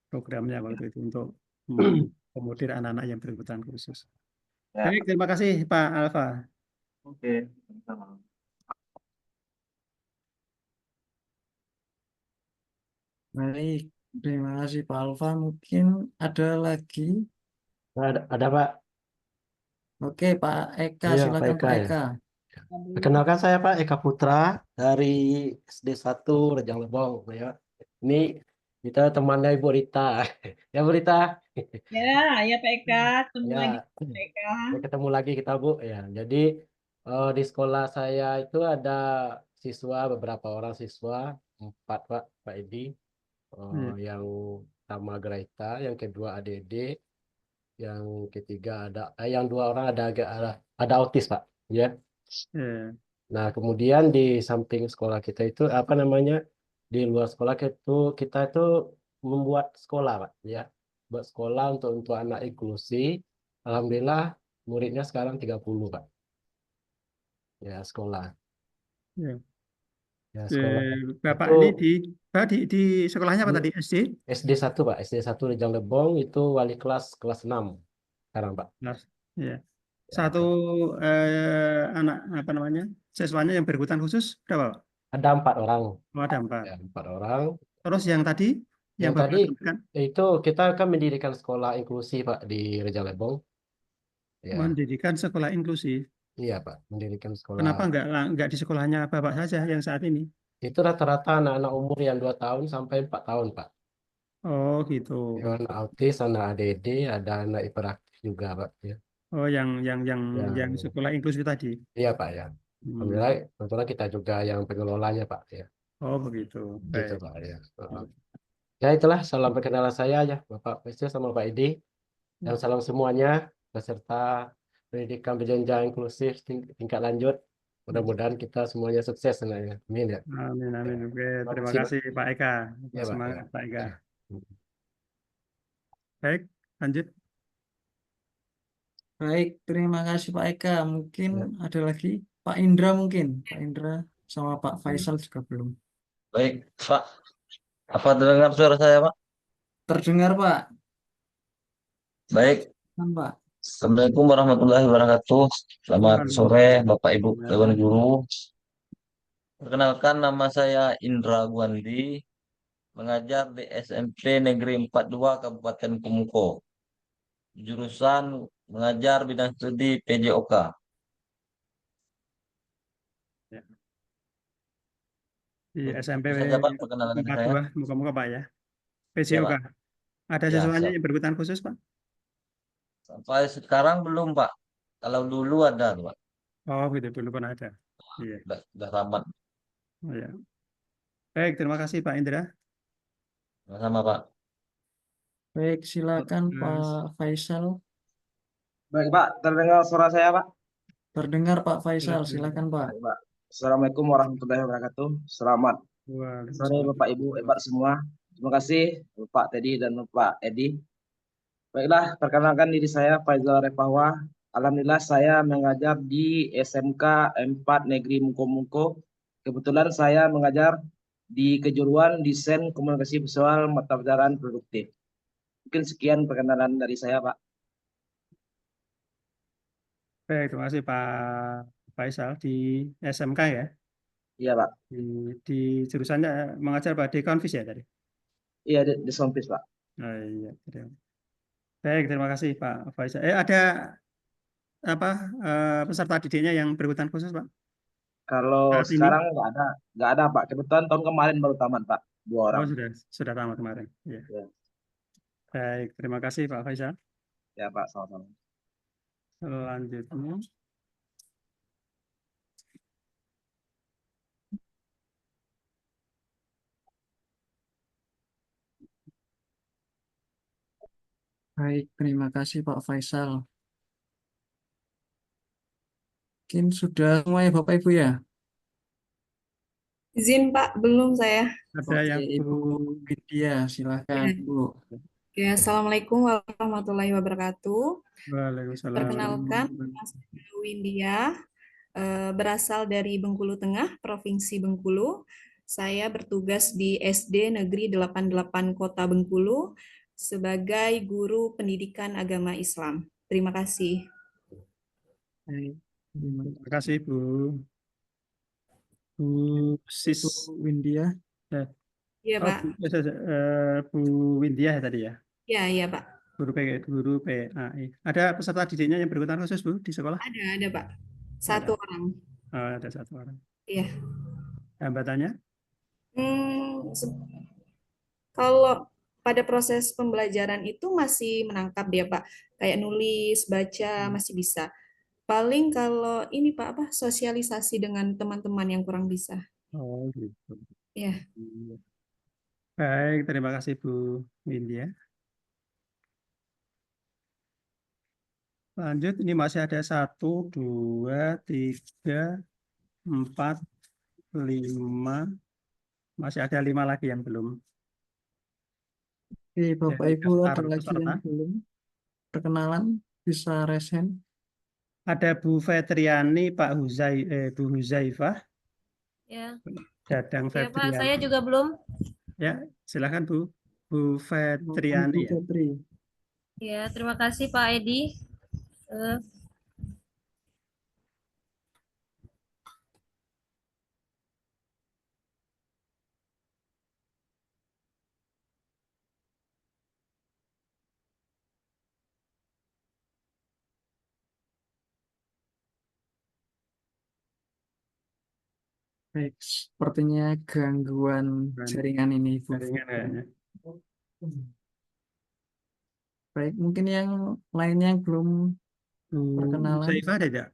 Programnya waktu itu untuk mengakomodir anak-anak yang berkebutuhan khusus. Ya. Baik, terima kasih Pak Alfa. Oke. Sama-sama. Baik, terima kasih Pak Alfa. Mungkin ada lagi. Ada Pak. Oke, Pak Eka, Iya, Pak silakan Eka Pak ya. Eka. Perkenalkan saya Pak Eka Putra dari SD 1 Rejang Lebong ya. Ini kita temannya Ibu Rita. Ya Bu Rita. Ya Pak Eka, ketemu Ya, lagi Pak Eka. ya, ketemu lagi kita Bu ya. Jadi di sekolah saya itu ada beberapa orang siswa, 4 Pak Edi. Yang pertama Graita, yang kedua ADD, yang ketiga yang 2 orang ada autis Pak ya. Nah, kemudian di samping sekolah kita itu di luar sekolah kita itu membuat sekolah Pak ya. Buat sekolah untuk anak inklusi. Alhamdulillah muridnya sekarang 30 Pak. Ya, sekolah. Ya. Ya, sekolah. Bapak Itu ini di sekolahnya apa tadi? SD? SD 1 Pak, SD 1 Rejang Lebong itu wali kelas 6 sekarang Pak. Ya. Satu anak siswanya yang berkebutuhan khusus berapa Pak? Ada 4 orang. Oh, ada 4. Ya, 4 orang. Terus yang tadi? Yang Bapak tadi sebutkan? itu kita kan mendirikan sekolah inklusi Pak di Rejang Lebong. Ya. Mendirikan sekolah inklusi. Iya Pak, mendirikan sekolah. Kenapa enggak di sekolahnya Bapak saja yang saat ini? Itu rata-rata anak-anak umur yang 2 tahun sampai 4 tahun Pak. Oh gitu. Ya, anak autis, anak ADD, ada anak hiperaktif juga Pak ya. Oh yang sekolah inklusif tadi. Iya Pak ya. Alhamdulillah, kebetulan kita juga yang pengelolanya Pak ya. Oh begitu. Gitu Baik. Pak ya. Ya itulah salam perkenalan saya ya Bapak Presiden sama Pak Edi. Dan salam semuanya peserta pendidikan berjenjang inklusif tingkat lanjut. Mudah-mudahan kita semuanya sukses sebenarnya. Amin ya. Amin amin. Ya. Oke, Terima terima kasih, kasih Pak Eka. Ya, Pak, Semangat ya. Pak Eka. Ya. Baik, lanjut. Baik, terima kasih Pak Eka. Mungkin ada lagi Pak Indra mungkin. Pak Indra sama Pak Faisal juga belum. Baik, Pak. Apa terdengar suara saya, Pak? Terdengar Pak. Baik. Kan Pak. Assalamualaikum warahmatullahi wabarakatuh. Selamat sore, Bapak Ibu Dewan Guru. Perkenalkan, nama saya Indra Gwandi, mengajar di SMP Negeri 42 Kabupaten Pumuko. Jurusan mengajar bidang studi PJOK. Ya. Di SMP Itu saja Pak perkenalan dari saya. 42, muka-muka Pak ya. Ya PJOK. Pak. Ada Ya, siswanya siap. yang berkebutuhan khusus Pak? Sampai sekarang belum Pak. Kalau dulu ada Pak. Oh gitu, dulu pun ada. Iya. Udah tamat. Oh, ya. Baik, terima kasih Pak Indra. Sama Pak. Baik, silakan Mas. Pak Faisal. Baik, Pak. Terdengar suara saya, Pak? Terdengar Pak Faisal, silakan Pak. Baik, Pak. Assalamualaikum warahmatullahi wabarakatuh. Selamat sore Bapak Ibu hebat semua. Terima kasih Bapak Teddy dan Bapak Edi. Baiklah, perkenalkan diri saya Faisal Refahwa. Alhamdulillah saya mengajar di SMK 4 Negeri Muko-Muko. Kebetulan saya mengajar di kejuruan Desain Komunikasi Visual Mata Pelajaran Produktif. Mungkin sekian perkenalan dari saya, Pak. Baik, terima kasih Pak Faisal di SMK ya. Iya, Pak. Di jurusannya mengajar Pak Dekonvis ya tadi. Iya, di Sompis, Pak. Oh, iya. Baik, terima kasih Pak Faisal. Ada apa peserta didiknya yang berkebutuhan khusus Pak? Kalau Saat ini? sekarang nggak ada Pak. Kebetulan tahun kemarin baru tamat Pak, 2 orang. Oh sudah tamat kemarin. Ya. Ya. Baik, terima kasih Pak Faisal. Ya Pak, sama-sama. Selanjutnya. Baik, terima kasih Pak Faisal. Mungkin sudah semua ya Bapak Ibu ya? Izin Pak, belum saya. Ada Oke, yang Ibu Widya, silakan Ya. Bu. Oke, Assalamualaikum warahmatullahi wabarakatuh. Waalaikumsalam. Perkenalkan, nama saya Windia, berasal dari Bengkulu Tengah, Provinsi Bengkulu. Saya bertugas di SD Negeri 88 Kota Bengkulu sebagai guru pendidikan agama Islam. Terima kasih. Terima kasih Bu. Bu Sis Windia. Iya, Pak. Bu Windia ya tadi ya. Iya, Pak. Guru PAI. Ada peserta didiknya yang berkebutuhan khusus Bu di sekolah? Ada Pak. Satu orang. Oh, ada satu orang. Iya. Hambatannya? Kalau pada proses pembelajaran itu masih menangkap dia Pak, kayak nulis, baca masih bisa. Paling kalau ini Pak sosialisasi dengan teman-teman yang kurang bisa. Oh gitu. Ya. Baik, terima kasih Bu Windia. Lanjut, ini masih ada 1, 2, 3, 4, 5. Masih ada 5 lagi yang belum. Oke, Bapak Ibu ada lagi yang belum perkenalan, bisa resen. Ada Bu Fetriani, Bu Huzaifah. Ya. Dadang Ya Pak, Fetriani. saya juga belum. Ya, silakan Bu. Bu Fetriani ya. Ya, terima kasih Pak Edi. Baik, sepertinya gangguan jaringan ini Bu. Jaringan kayaknya. Baik, mungkin yang lainnya yang belum perkenalan. Huzaifah ada tidak?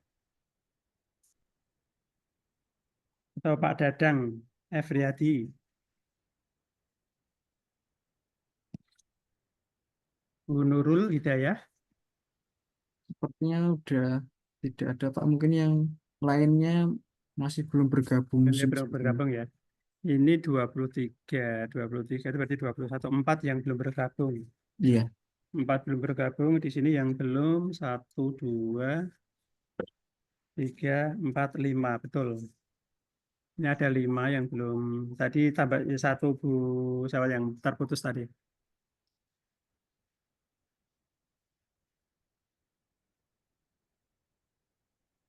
Atau Pak Dadang Efriadi? Bu Nurul Hidayah? Sepertinya udah tidak ada Pak. Mungkin yang lainnya masih belum bergabung. Ini belum bergabung ya. Ini 23 itu berarti 21. 4 yang belum bergabung. Iya. 4 belum bergabung. Di sini yang belum 1, 2, 3, 4, 5. Betul. Ini ada 5 yang belum. Tadi tambah 1 Bu siapa yang terputus tadi.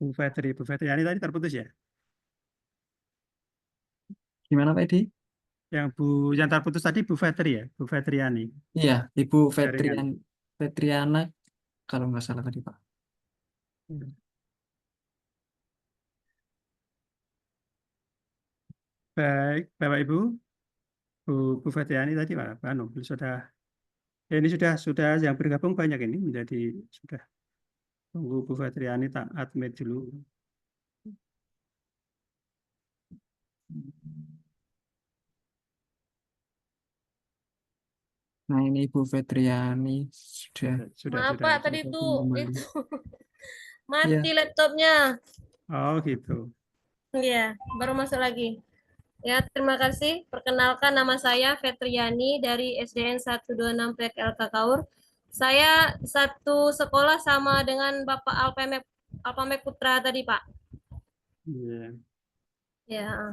Bu Fetriani tadi terputus ya? Gimana Pak Edi? Yang terputus tadi Bu Fetri ya, Bu Fetriani. Iya, Ibu Jaringan. Fetriana kalau nggak salah tadi Pak. Baik, Bapak Ibu, Bu Fetriani tadi Pak, Anu, sudah. Ini sudah yang bergabung banyak ini menjadi sudah. Tunggu Bu Fetriani tak admit dulu. Nah ini Ibu Fetriani sudah. Maaf Pak, tadi itu mati Iya. laptopnya. Oh gitu. Iya, baru masuk lagi. Ya, terima kasih. Perkenalkan nama saya Fetriani dari SDN 126 PLK Kaur. Saya satu sekolah sama dengan Bapak Alpamek Putra tadi, Pak. Iya. Ya.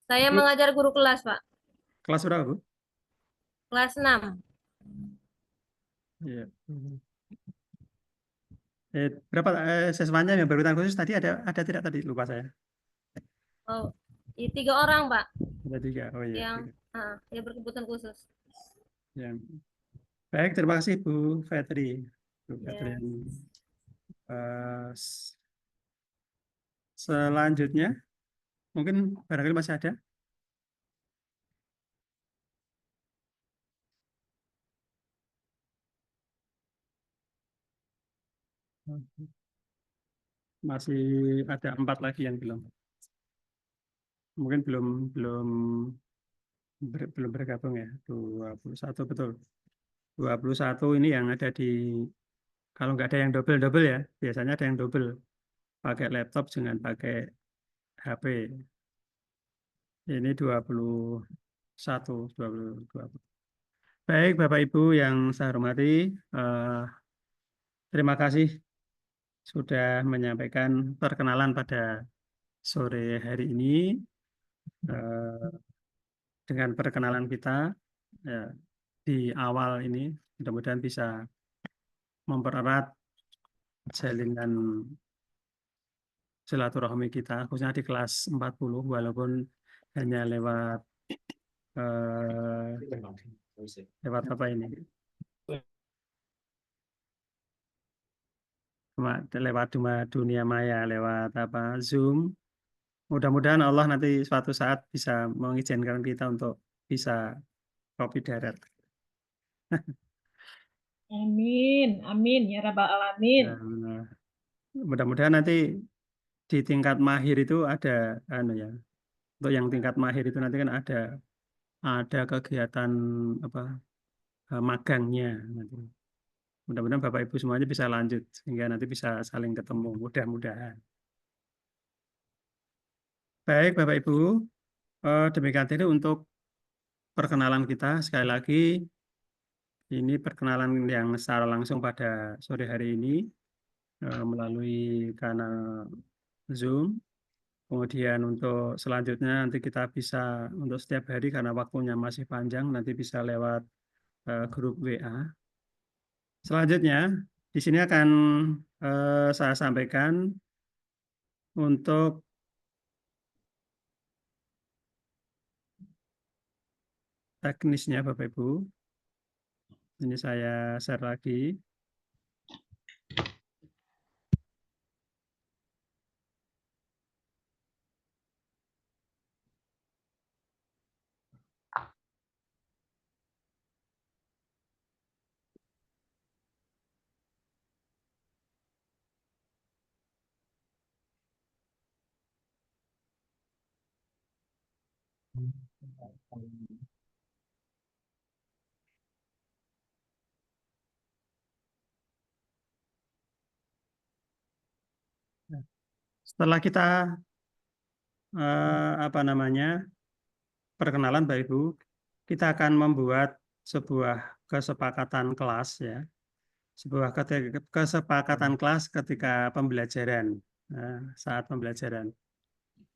Saya mengajar guru kelas, Pak. Kelas berapa, Bu? Kelas 6. Iya. Berapa siswanya yang berkebutuhan khusus tadi ada tidak tadi? Lupa saya. Oh, 3 orang, Pak. Ada 3. Oh iya. Yang berkebutuhan khusus. Ya. Baik, terima kasih Bu Fetri. Bu Fetri. Selanjutnya, mungkin barangkali masih ada. Masih ada 4 lagi yang belum. Mungkin belum bergabung ya. 21 betul. 21 ini yang ada di, kalau nggak ada yang double ya, biasanya ada yang double. Pakai laptop dengan pakai HP. Ini 21, 20. Baik Bapak Ibu yang saya hormati, terima kasih sudah menyampaikan perkenalan pada sore hari ini. Dengan perkenalan kita ya, di awal ini, mudah-mudahan bisa mempererat jalinan silaturahmi kita, khususnya di kelas 40, walaupun hanya lewat apa ini? Lewat dunia maya, lewat apa Zoom. Mudah-mudahan Allah nanti suatu saat bisa mengizinkan kita untuk bisa kopi darat. Amin, amin ya Rabbal Alamin. Mudah-mudahan nanti di tingkat mahir itu ada ya. Untuk yang tingkat mahir itu nanti kan ada kegiatan apa magangnya nanti. Mudah-mudahan Bapak Ibu semuanya bisa lanjut sehingga nanti bisa saling ketemu, mudah-mudahan. Baik Bapak Ibu, demikian tadi untuk perkenalan kita. Sekali lagi, ini perkenalan yang secara langsung pada sore hari ini melalui kanal Zoom. Kemudian untuk selanjutnya nanti kita bisa untuk setiap hari karena waktunya masih panjang, nanti bisa lewat grup WA. Selanjutnya, di sini akan saya sampaikan untuk teknisnya Bapak Ibu. Ini saya share lagi. Setelah kita perkenalan Bapak Ibu, kita akan membuat sebuah kesepakatan kelas ya, sebuah kesepakatan kelas ketika pembelajaran, saat pembelajaran.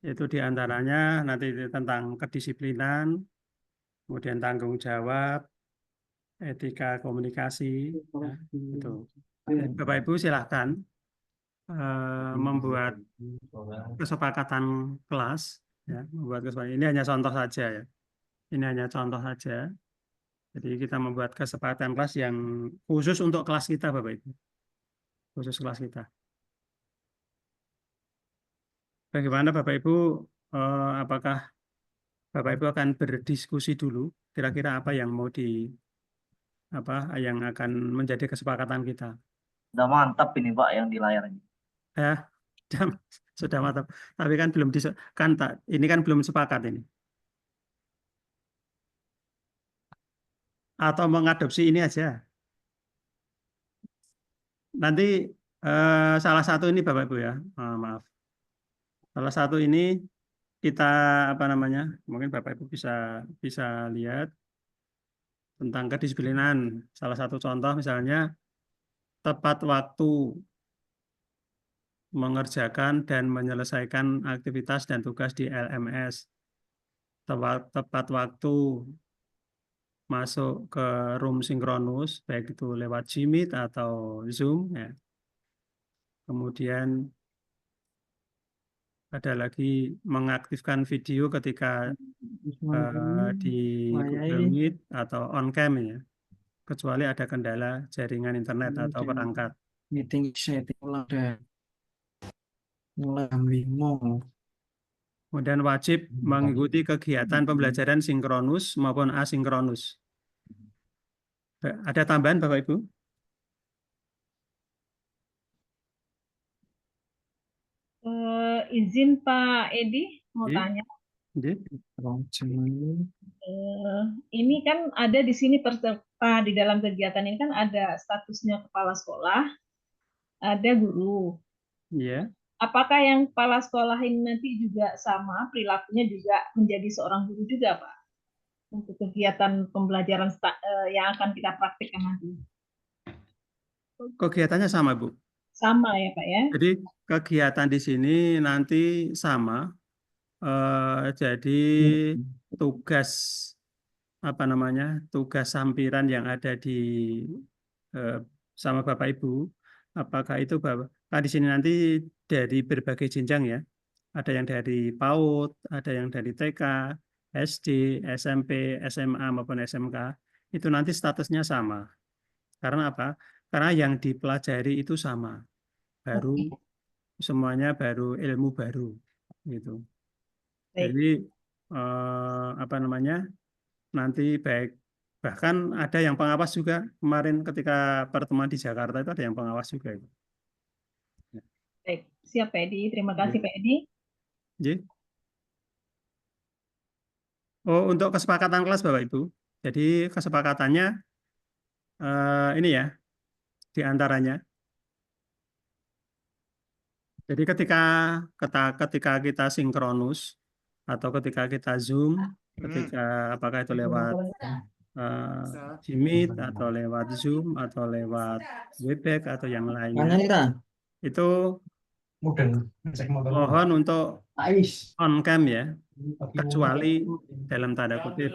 Itu diantaranya nanti tentang kedisiplinan, kemudian tanggung jawab, etika komunikasi, itu. Bapak Ibu silahkan membuat kesepakatan kelas, ya, membuat kesepakatan. Ini hanya contoh saja ya. Ini hanya contoh saja. Jadi kita membuat kesepakatan kelas yang khusus untuk kelas kita, Bapak Ibu. Khusus kelas kita. Bagaimana Bapak Ibu? Apakah Bapak Ibu akan berdiskusi dulu? Kira-kira apa yang mau yang akan menjadi kesepakatan kita? Udah mantap ini Pak yang di layar ini. Ya, sudah mantap. Tapi kan belum ini kan belum sepakat ini. Atau mengadopsi ini aja. Nanti salah satu ini Bapak Ibu ya, maaf. Salah satu ini kita mungkin Bapak Ibu bisa lihat tentang kedisiplinan. Salah satu contoh misalnya tepat waktu mengerjakan dan menyelesaikan aktivitas dan tugas di LMS. Tepat waktu masuk ke room sinkronus, baik itu lewat Gmeet atau Zoom. Ya. Kemudian ada lagi mengaktifkan video ketika di Google Meet atau on cam ya, kecuali ada kendala jaringan internet atau perangkat. Meeting setting mulai bingung. Kemudian wajib mengikuti kegiatan pembelajaran sinkronus maupun asinkronus. Ada tambahan Bapak Ibu? Izin Pak Edi mau Iya. tanya. Iya. Ini kan ada di sini peserta di dalam kegiatan ini kan ada statusnya kepala sekolah, ada guru. Iya. Apakah yang kepala sekolah ini nanti juga sama perilakunya juga menjadi seorang guru juga, Pak? Untuk kegiatan pembelajaran yang akan kita praktikkan nanti. Kegiatannya sama, Bu. Sama ya, Pak ya? Jadi kegiatan di sini nanti sama. Jadi tugas tugas sampiran yang ada di sama Bapak Ibu, apakah itu di sini nanti dari berbagai jenjang ya. Ada yang dari PAUD, ada yang dari TK, SD, SMP, SMA maupun SMK. Itu nanti statusnya sama. Karena apa? Karena yang dipelajari itu sama. Baru semuanya baru ilmu baru gitu. Jadi nanti bahkan ada yang pengawas juga kemarin ketika pertemuan di Jakarta itu ada yang pengawas juga itu. Baik, siap Pak Edi. Terima kasih Pak Edi. Oh, untuk kesepakatan kelas Bapak Ibu. Jadi kesepakatannya ini ya di antaranya. Jadi ketika kita sinkronus atau ketika kita Zoom, apakah itu lewat Gmeet atau lewat Zoom atau lewat Webex atau yang lainnya, itu mohon untuk on cam ya, kecuali dalam tanda kutip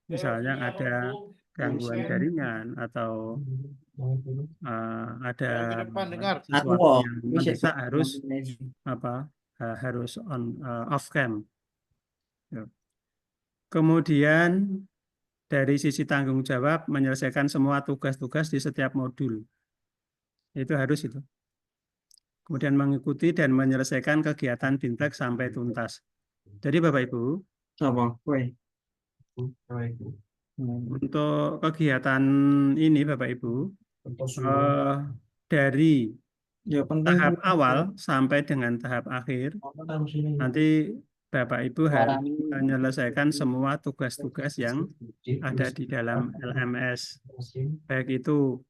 misalnya ada gangguan jaringan atau ada sesuatu yang mendesak harus off cam. Kemudian dari sisi tanggung jawab menyelesaikan semua tugas-tugas di setiap modul. Itu harus itu. Kemudian mengikuti dan menyelesaikan kegiatan BIMTEK sampai tuntas. Jadi Bapak Ibu, untuk kegiatan ini Bapak Ibu, dari tahap awal sampai dengan tahap akhir, nanti Bapak Ibu harus menyelesaikan semua tugas-tugas yang ada di dalam LMS. Baik itu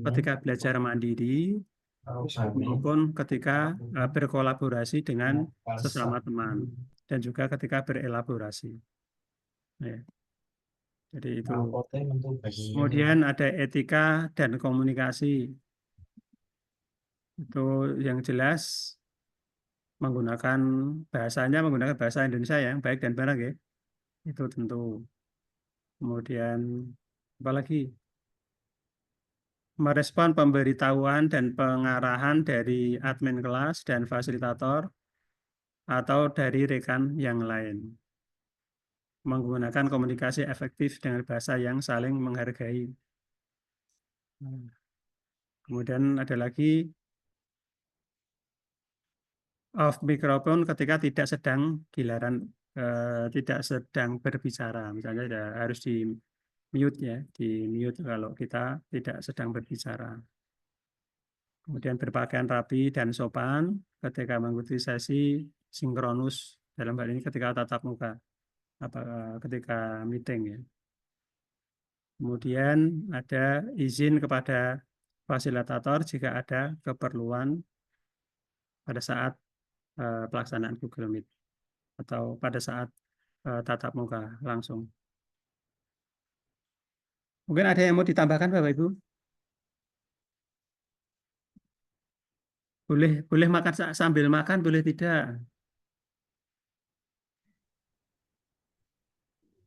ketika belajar mandiri maupun ketika berkolaborasi dengan sesama teman dan juga ketika berelaborasi. Ya. Jadi itu. Kemudian ada etika dan komunikasi. Itu yang jelas menggunakan bahasa Indonesia yang baik dan benar ya. Itu tentu. Kemudian apa lagi? merespon pemberitahuan dan pengarahan dari admin kelas dan fasilitator atau dari rekan yang lain. Menggunakan komunikasi efektif dengan bahasa yang saling menghargai. Kemudian ada lagi off microphone ketika tidak sedang tidak sedang berbicara. Misalnya harus di mute ya, di mute kalau kita tidak sedang berbicara. Kemudian berpakaian rapi dan sopan ketika mengikuti sesi sinkronus, dalam hal ini ketika tatap muka, ketika meeting ya. Kemudian ada izin kepada fasilitator jika ada keperluan pada saat pelaksanaan Google Meet atau pada saat tatap muka langsung. Mungkin ada yang mau ditambahkan Bapak Ibu? Boleh makan sambil makan, boleh tidak?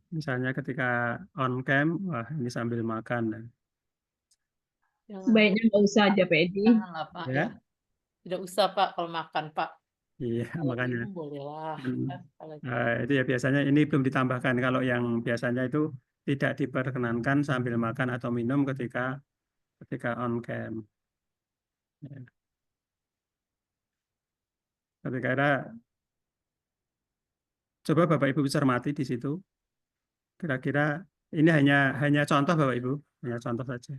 Misalnya ketika on cam, wah ini sambil makan. Sebaiknya nggak usah aja, Pak Edi. Janganlah, Pak. Ya? Ya. Tidak usah, Pak, kalau makan, Pak. Iya, Kalau makanya. minum bolehlah. Kalau Itu ya biasanya ini belum ditambahkan. Kalau yang biasanya itu tidak diperkenankan sambil makan atau minum ketika on cam. Ya. Ketika ada, coba Bapak Ibu cermati di situ. Kira-kira ini hanya contoh Bapak Ibu, hanya contoh saja.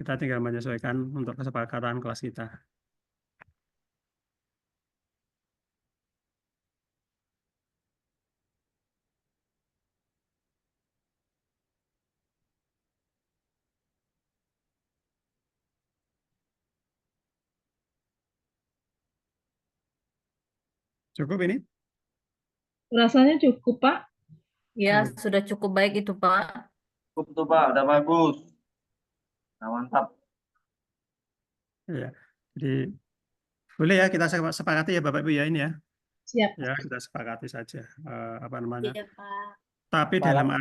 Kita tinggal menyesuaikan untuk kesepakatan kelas kita. Cukup ini? Rasanya cukup, Pak. Ya, sudah cukup baik itu, Pak. Cukup tuh Pak, udah bagus. Nah, mantap. Ya, jadi boleh ya kita sepakati ya Bapak Ibu ya ini ya. Siap. Ya kita sepakati saja apa namanya. Iya, Pak. Tapi Malam.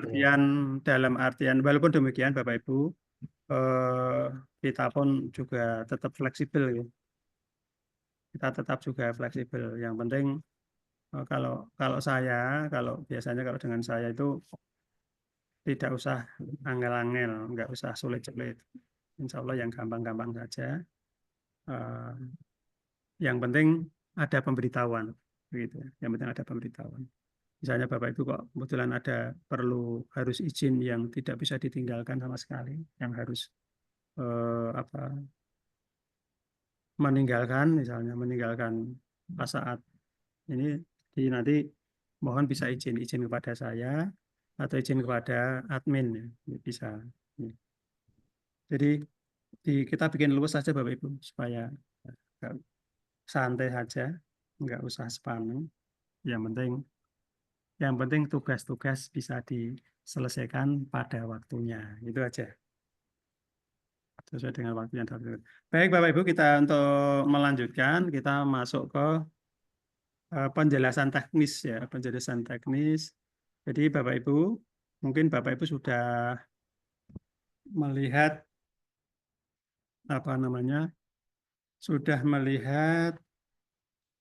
dalam artian walaupun demikian Bapak Ibu kita pun juga tetap fleksibel ya. Kita tetap juga fleksibel. Yang penting kalau biasanya kalau dengan saya itu tidak usah angel-angel, nggak usah sulit-sulit. Insya Allah yang gampang-gampang saja. Yang penting ada pemberitahuan, begitu. Yang penting ada pemberitahuan. Misalnya Bapak Ibu kok kebetulan harus izin yang tidak bisa ditinggalkan sama sekali, yang harus meninggalkan pas saat ini nanti mohon bisa izin kepada saya atau izin kepada admin ya, bisa. Jadi kita bikin luwes saja Bapak Ibu supaya santai saja, nggak usah sepaneng. Yang penting tugas-tugas bisa diselesaikan pada waktunya, itu aja. Sesuai dengan waktu yang diatur. Baik Bapak Ibu, kita untuk melanjutkan kita masuk ke penjelasan teknis ya, penjelasan teknis. Jadi Bapak Ibu, mungkin Bapak Ibu sudah melihat sudah melihat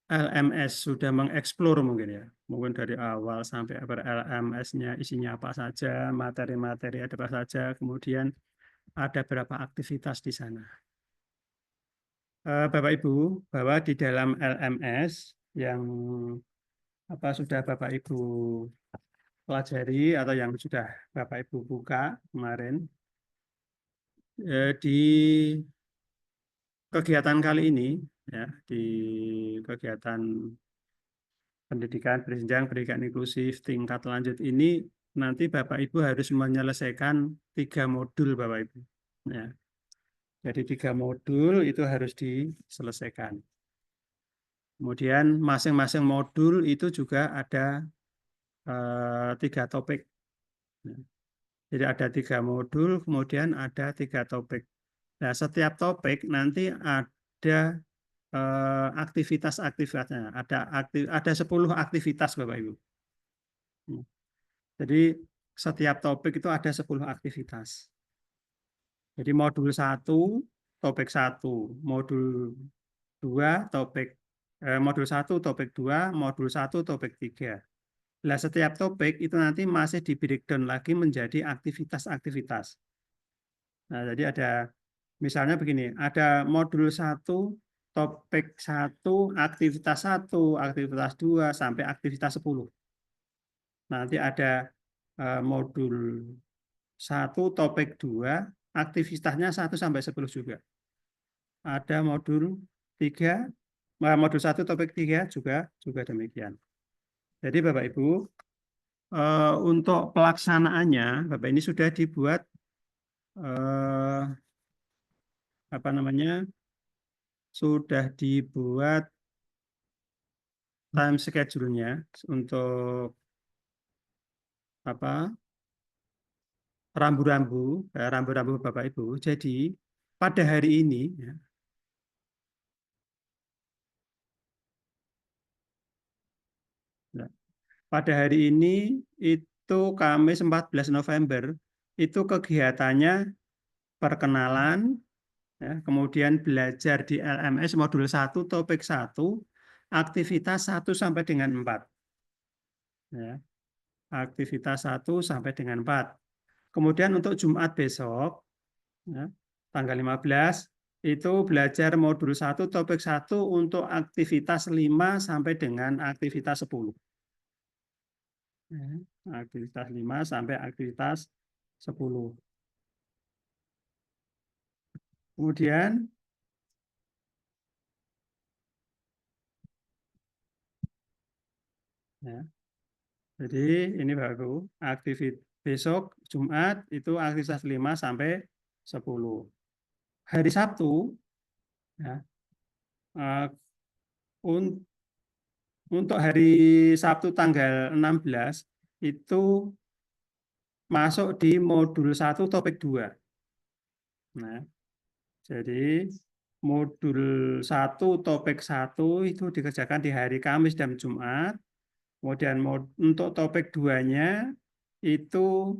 LMS, sudah mengeksplor mungkin ya, mungkin dari awal sampai akhir LMS-nya isinya apa saja, materi-materi ada apa saja, kemudian ada berapa aktivitas di sana. Bapak Ibu, bahwa di dalam LMS yang sudah Bapak Ibu pelajari atau yang sudah Bapak Ibu buka kemarin, di kegiatan kali ini, ya, di kegiatan pendidikan berjenjang, pendidikan inklusif tingkat lanjut ini, nanti Bapak Ibu harus menyelesaikan 3 modul Bapak Ibu. Ya. Jadi 3 modul itu harus diselesaikan. Kemudian masing-masing modul itu juga ada 3 topik. Ya. Jadi ada 3 modul, kemudian ada 3 topik. Nah, setiap topik nanti ada aktivitas-aktivitasnya. Ada 10 aktivitas Bapak Ibu. Jadi setiap topik itu ada 10 aktivitas. Jadi modul 1 topik 1, modul 2 topik modul 1 topik 2, modul 1 topik 3. Nah, setiap topik itu nanti masih di breakdown lagi menjadi aktivitas-aktivitas. Nah, jadi ada misalnya begini, ada modul 1 topik 1, aktivitas 1, aktivitas 2 sampai aktivitas 10. Nanti ada modul 1 topik 2, aktivitasnya 1 sampai 10 juga. Ada modul 3, modul 1 topik 3 juga demikian. Jadi Bapak Ibu, untuk pelaksanaannya Bapak ini sudah dibuat apa namanya? Sudah dibuat time schedule-nya untuk apa? Rambu-rambu Bapak Ibu. Jadi pada hari ini ya, pada hari ini itu Kamis 14 November itu kegiatannya perkenalan, ya, kemudian belajar di LMS modul 1 topik 1, aktivitas 1 sampai dengan 4. Ya, aktivitas 1 sampai dengan 4. Kemudian untuk Jumat besok, ya, tanggal 15, itu belajar modul 1 topik 1 untuk aktivitas 5 sampai dengan aktivitas 10. Aktivitas 5 sampai aktivitas 10. Kemudian ya, jadi ini baru aktivitas besok Jumat itu aktivitas 5 sampai 10. Hari Sabtu ya, untuk hari Sabtu tanggal 16 itu masuk di modul 1 topik 2. Nah, jadi modul 1 topik 1 itu dikerjakan di hari Kamis dan Jumat. Kemudian untuk topik 2-nya itu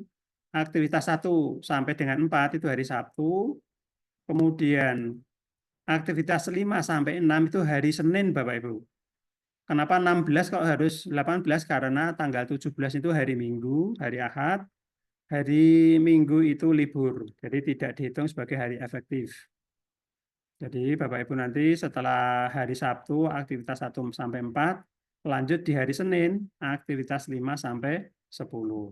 aktivitas 1 sampai dengan 4 itu hari Sabtu. Kemudian aktivitas 5 sampai 6 itu hari Senin Bapak Ibu. Kenapa 16 kok harus 18? Karena tanggal 17 itu hari Minggu, hari Ahad. Hari Minggu itu libur, jadi tidak dihitung sebagai hari efektif. Jadi Bapak Ibu nanti setelah hari Sabtu aktivitas 1 sampai 4, lanjut di hari Senin aktivitas 5 sampai 10.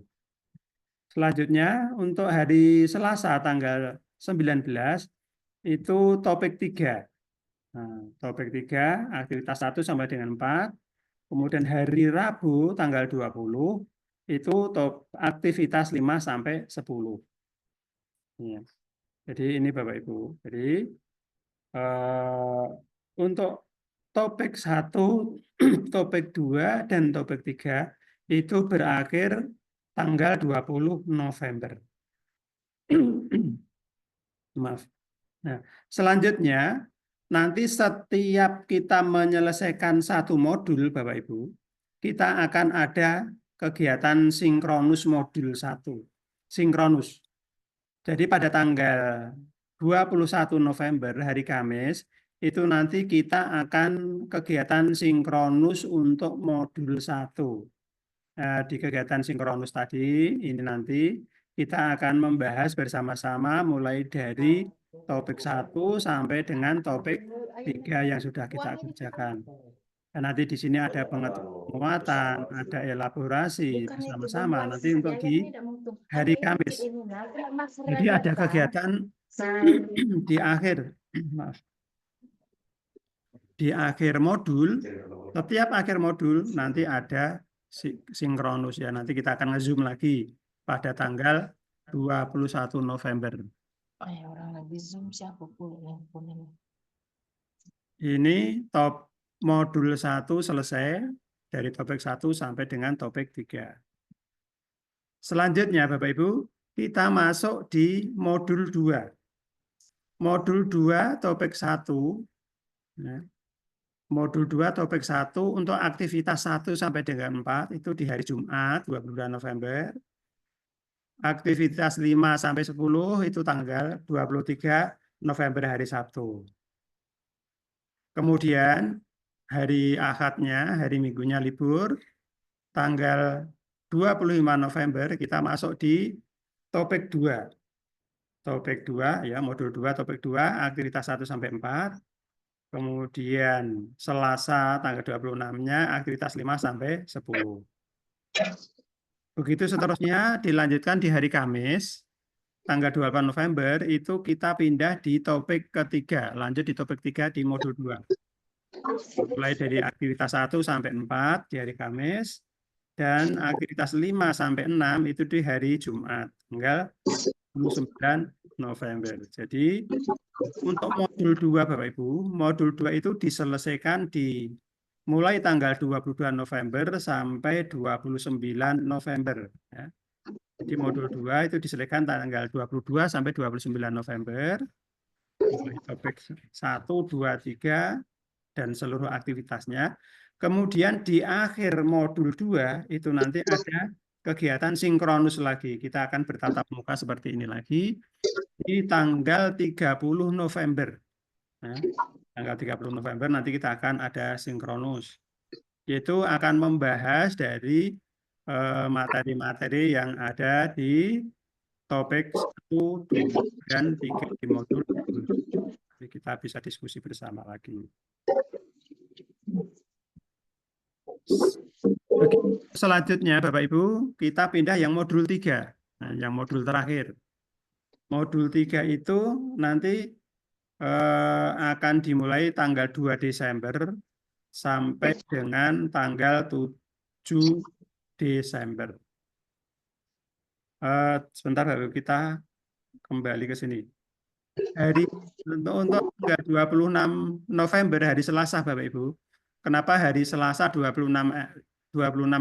Selanjutnya untuk hari Selasa tanggal 19 itu topik 3. Nah, topik 3 aktivitas 1 sampai dengan 4. Kemudian hari Rabu tanggal 20 itu aktivitas 5 sampai 10. Ya. Jadi ini Bapak Ibu. Jadi untuk topik 1, topik 2 dan topik 3 itu berakhir tanggal 20 November. Maaf. Nah, selanjutnya nanti setiap kita menyelesaikan satu modul Bapak Ibu, kita akan ada kegiatan sinkronus modul 1. Sinkronus. Jadi pada tanggal 21 November hari Kamis itu nanti kita akan kegiatan sinkronus untuk modul 1. Di kegiatan sinkronus tadi ini nanti kita akan membahas bersama-sama mulai dari topik 1 sampai dengan topik 3 yang sudah kita kerjakan. Dan nanti di sini ada penguatan, ada elaborasi bersama-sama nanti untuk di hari Kamis. Jadi ada kegiatan di akhir, maaf, di akhir modul, setiap akhir modul nanti ada sinkronus ya. Nanti kita akan nge-zoom lagi pada tanggal 21 November. Orang lagi zoom siapa pun yang punya. Ini modul 1 selesai dari topik 1 sampai dengan topik 3. Selanjutnya Bapak Ibu, kita masuk di modul 2. Modul 2 topik 1. Ya. Modul 2 topik 1 untuk aktivitas 1 sampai dengan 4 itu di hari Jumat 22 November. aktivitas 5 sampai 10 itu tanggal 23 November hari Sabtu. Kemudian hari Ahadnya, hari Minggunya libur, tanggal 25 November kita masuk di topik 2. Topik 2 ya, modul 2 topik 2 aktivitas 1 sampai 4. Kemudian Selasa tanggal 26-nya aktivitas 5 sampai 10. Begitu seterusnya dilanjutkan di hari Kamis tanggal 28 November itu kita pindah di topik ketiga, lanjut di topik 3 di modul 2. Mulai dari aktivitas 1 sampai 4 di hari Kamis dan aktivitas 5 sampai 6 itu di hari Jumat tanggal 29 November. Jadi untuk modul 2 Bapak Ibu, modul 2 itu diselesaikan di mulai tanggal 22 November sampai 29 November. Ya. Jadi modul 2 itu diselesaikan tanggal 22 sampai 29 November. Topik 1, 2, 3, dan seluruh aktivitasnya. Kemudian di akhir modul 2 itu nanti ada kegiatan sinkronus lagi. Kita akan bertatap muka seperti ini lagi di tanggal 30 November. Nah, tanggal 30 November nanti kita akan ada sinkronus. Yaitu akan membahas dari materi-materi yang ada di topik 1, 2, dan 3 di modul 7. Jadi kita bisa diskusi bersama lagi. Selanjutnya Bapak Ibu, kita pindah yang modul 3. Nah, yang modul terakhir. Modul 3 itu nanti akan dimulai tanggal 2 Desember sampai dengan tanggal 7 Desember. Sebentar Bapak Ibu, kita kembali ke sini. Untuk tanggal 26 November hari Selasa Bapak Ibu. Kenapa hari Selasa 26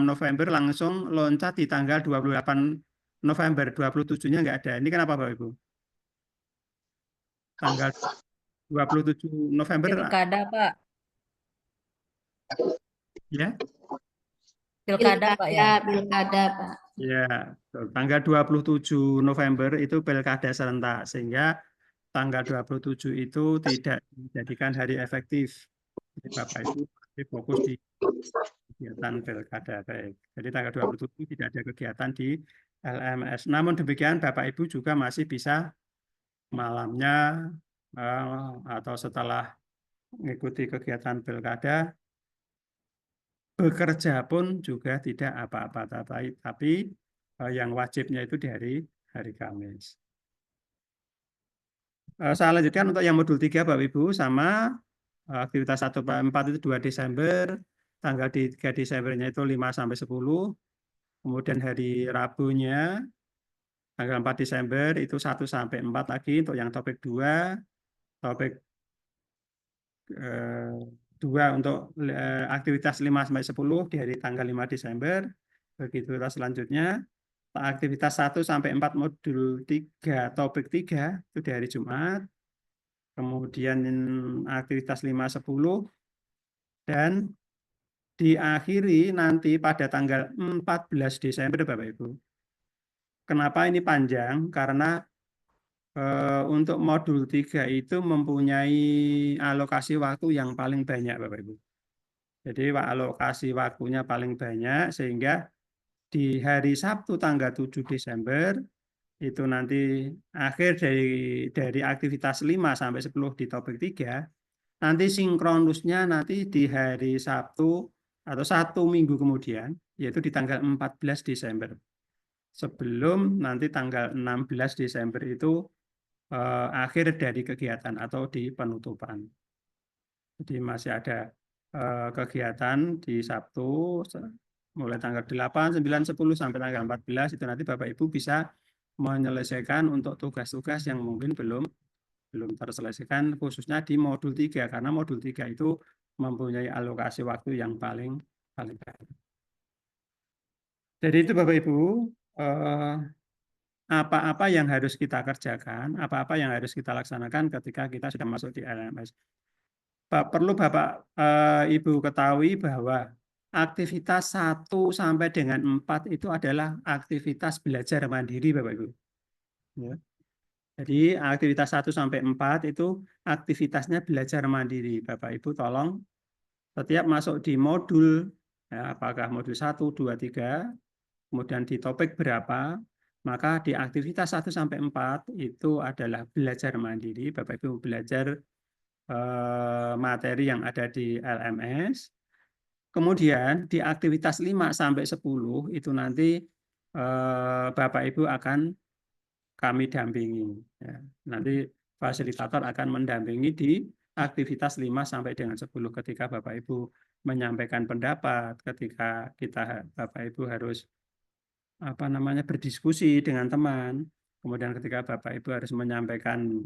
November langsung loncat di tanggal 28 November, 27-nya nggak ada. Ini kenapa Bapak Ibu? Tanggal 27 November. Pilkada, Pak. Ya? Pilkada, Pak ya. Pilkada, Pak. Ya, tanggal 27 November itu pilkada serentak, sehingga tanggal 27 itu tidak dijadikan hari efektif. Jadi Bapak Ibu fokus di kegiatan pilkada. Baik. Jadi tanggal 27 tidak ada kegiatan di LMS. Namun demikian Bapak Ibu juga masih bisa malamnya atau setelah mengikuti kegiatan pilkada bekerja pun juga tidak apa-apa, tapi yang wajibnya itu di hari Kamis. Saya lanjutkan untuk yang modul 3 Bapak Ibu sama aktivitas 1-4 itu 2 Desember, tanggal 3 Desembernya itu 5 sampai 10. Kemudian hari Rabunya tanggal 4 Desember itu 1 sampai 4 lagi untuk yang topik 2. Topik 2 untuk aktivitas 5 sampai 10 di hari tanggal 5 Desember. Begitu selanjutnya aktivitas 1 sampai 4 modul 3 topik 3 itu di hari Jumat. Kemudian aktivitas 5, 10 dan diakhiri nanti pada tanggal 14 Desember Bapak Ibu. Kenapa ini panjang? Karena untuk modul 3 itu mempunyai alokasi waktu yang paling banyak Bapak Ibu. Jadi alokasi waktunya paling banyak sehingga di hari Sabtu tanggal 7 Desember itu nanti akhir dari aktivitas 5 sampai 10 di topik 3, nanti sinkronusnya nanti di hari Sabtu atau 1 minggu kemudian, yaitu di tanggal 14 Desember. Sebelum nanti tanggal 16 Desember itu akhir dari kegiatan atau di penutupan. Jadi masih ada kegiatan di Sabtu mulai tanggal 8, 9, 10 sampai tanggal 14 itu nanti Bapak Ibu bisa menyelesaikan untuk tugas-tugas yang mungkin belum terselesaikan khususnya di modul 3 karena modul 3 itu mempunyai alokasi waktu yang paling banyak. Jadi itu Bapak Ibu apa-apa yang harus kita kerjakan, apa-apa yang harus kita laksanakan ketika kita sudah masuk di LMS. Perlu Bapak Ibu ketahui bahwa aktivitas 1 sampai dengan 4 itu adalah aktivitas belajar mandiri, Bapak Ibu. Ya. Jadi aktivitas 1 sampai 4 itu aktivitasnya belajar mandiri. Bapak Ibu tolong setiap masuk di modul, ya, apakah modul 1, 2, 3, kemudian di topik berapa, maka di aktivitas 1 sampai 4 itu adalah belajar mandiri. Bapak Ibu belajar materi yang ada di LMS. Kemudian di aktivitas 5 sampai 10 itu nanti Bapak Ibu akan kami dampingi. Ya. Nanti fasilitator akan mendampingi di aktivitas 5 sampai dengan 10 ketika Bapak Ibu menyampaikan pendapat, ketika Bapak Ibu harus berdiskusi dengan teman, kemudian ketika Bapak Ibu harus menyampaikan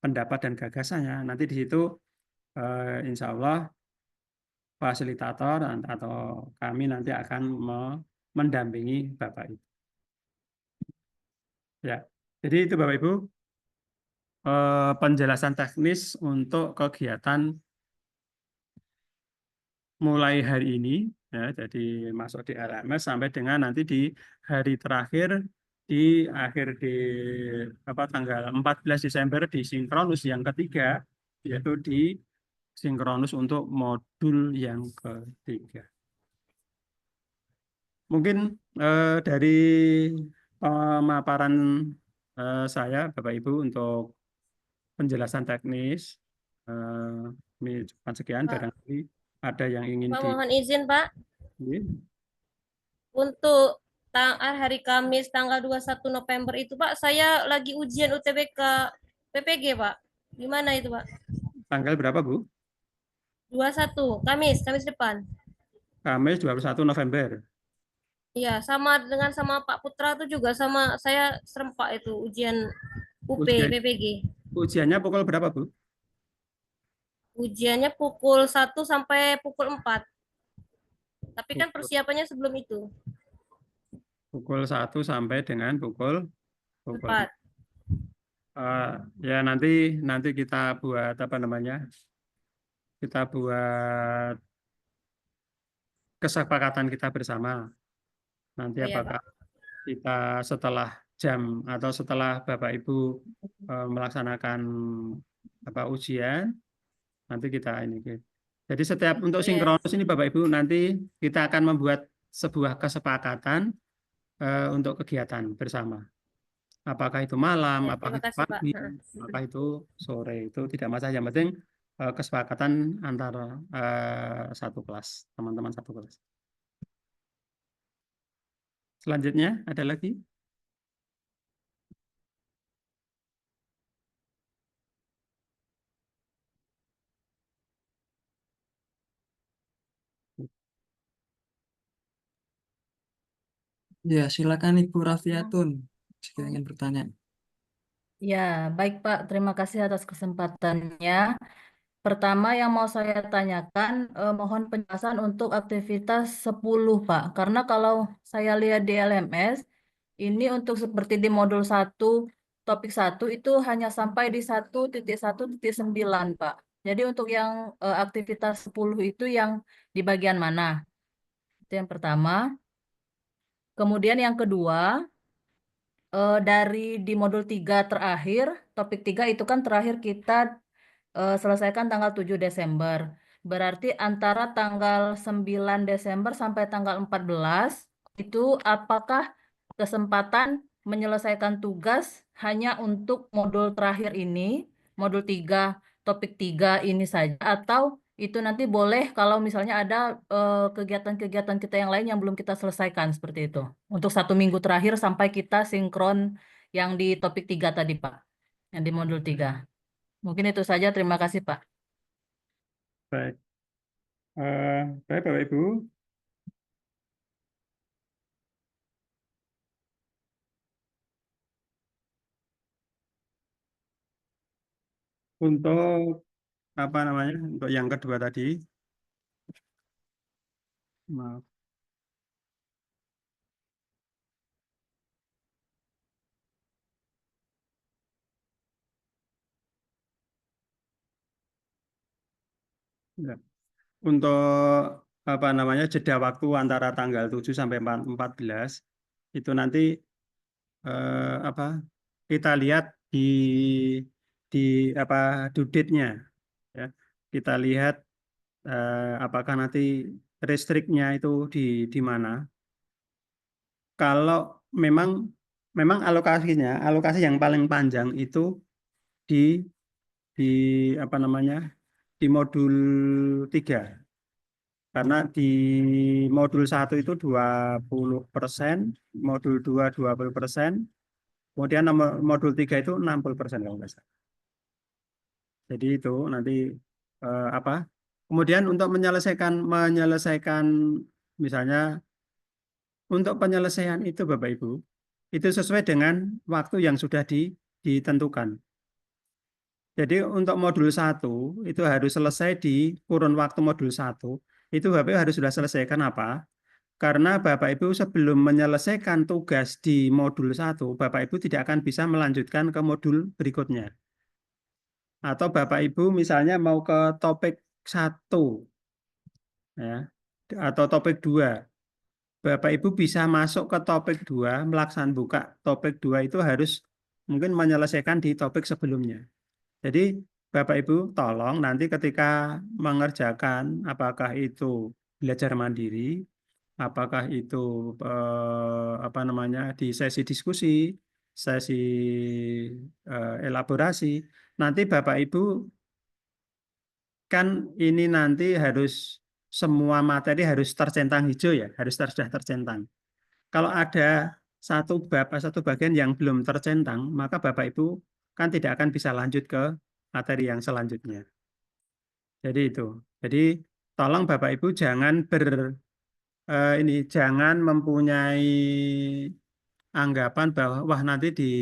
pendapat dan gagasannya, nanti di situ insya Allah fasilitator atau kami nanti akan mendampingi Bapak Ibu. Ya, jadi itu Bapak Ibu penjelasan teknis untuk kegiatan mulai hari ini, ya, jadi masuk di LMS sampai dengan nanti di hari terakhir di tanggal 14 Desember di sinkronus yang ketiga, yaitu di sinkronus untuk modul yang ketiga. Mungkin dari pemaparan saya, Bapak Ibu, untuk penjelasan teknis, ini cuma sekian, Pak. barangkali ada yang ingin Pak, mohon izin, Pak. Ini. Untuk hari Kamis tanggal 21 November itu, Pak, saya lagi ujian UTBK PPG, Pak. Gimana itu, Pak? Tanggal berapa, Bu? 21, Kamis depan. Kamis 21 November. Iya, sama dengan sama Pak Putra itu juga sama saya serempak itu ujian UP PPG. Ujiannya pukul berapa, Bu? Ujiannya pukul 1 sampai pukul 4. Tapi kan persiapannya sebelum itu. Pukul 1 sampai dengan pukul 4. Ya nanti kita buat kita buat kesepakatan kita bersama. Nanti apakah kita setelah jam atau setelah Bapak Ibu melaksanakan ujian, nanti kita ini. Jadi setiap untuk sinkronus ini Bapak Ibu nanti kita akan membuat sebuah kesepakatan untuk kegiatan bersama. Apakah itu malam, Ya, apakah itu kasih, pagi, Pak. apakah itu sore, itu tidak masalah. Yang penting kesepakatan antara satu kelas, teman-teman satu kelas. Selanjutnya ada lagi? Ya, silakan Ibu Rafiatun jika ingin bertanya. Ya, baik Pak. Terima kasih atas kesempatannya. Pertama yang mau saya tanyakan, mohon penjelasan untuk aktivitas 10, Pak. Karena kalau saya lihat di LMS, ini untuk seperti di modul 1, topik 1 itu hanya sampai di 1.1.9, Pak. Jadi untuk yang aktivitas 10 itu yang di bagian mana? Itu yang pertama. Kemudian yang kedua, dari di modul 3 terakhir, topik 3 itu kan terakhir kita selesaikan tanggal 7 Desember. Berarti antara tanggal 9 Desember sampai tanggal 14 itu apakah kesempatan menyelesaikan tugas hanya untuk modul terakhir ini, modul 3, topik 3 ini saja, atau itu nanti boleh kalau misalnya ada kegiatan-kegiatan kita yang lain yang belum kita selesaikan seperti itu. Untuk 1 minggu terakhir sampai kita sinkron yang di topik 3 tadi, Pak. Yang di modul 3. Mungkin itu saja. Terima kasih, Pak. Baik. Baik, Bapak Ibu. Untuk untuk yang kedua tadi, maaf. Ya. Untuk apa namanya jeda waktu antara tanggal 7 sampai 14 itu nanti apa kita lihat di apa due date-nya ya. Kita lihat apakah nanti restriknya itu di mana. Kalau memang alokasi yang paling panjang itu di apa namanya di modul 3. Karena di modul 1 itu 20%, modul 2 20%, kemudian modul 3 itu 60% kalau nggak salah. Jadi itu nanti apa? Kemudian untuk menyelesaikan misalnya untuk penyelesaian itu Bapak Ibu, itu sesuai dengan waktu yang sudah ditentukan. Jadi untuk modul 1 itu harus selesai di kurun waktu modul 1. Itu Bapak Ibu harus sudah selesai. Kenapa? Karena Bapak Ibu sebelum menyelesaikan tugas di modul 1, Bapak Ibu tidak akan bisa melanjutkan ke modul berikutnya. Atau Bapak Ibu misalnya mau ke topik 1 ya, atau topik 2. Bapak Ibu bisa masuk ke topik 2, melaksanakan buka topik 2 itu harus mungkin menyelesaikan di topik sebelumnya. Jadi Bapak Ibu tolong nanti ketika mengerjakan apakah itu belajar mandiri, apakah itu apa namanya di sesi diskusi, sesi elaborasi, nanti Bapak Ibu kan ini nanti harus semua materi harus tercentang hijau ya, harus sudah tercentang. Kalau ada satu bagian yang belum tercentang, maka Bapak Ibu kan tidak akan bisa lanjut ke materi yang selanjutnya. Jadi itu. Jadi tolong Bapak Ibu jangan jangan mempunyai anggapan bahwa wah nanti di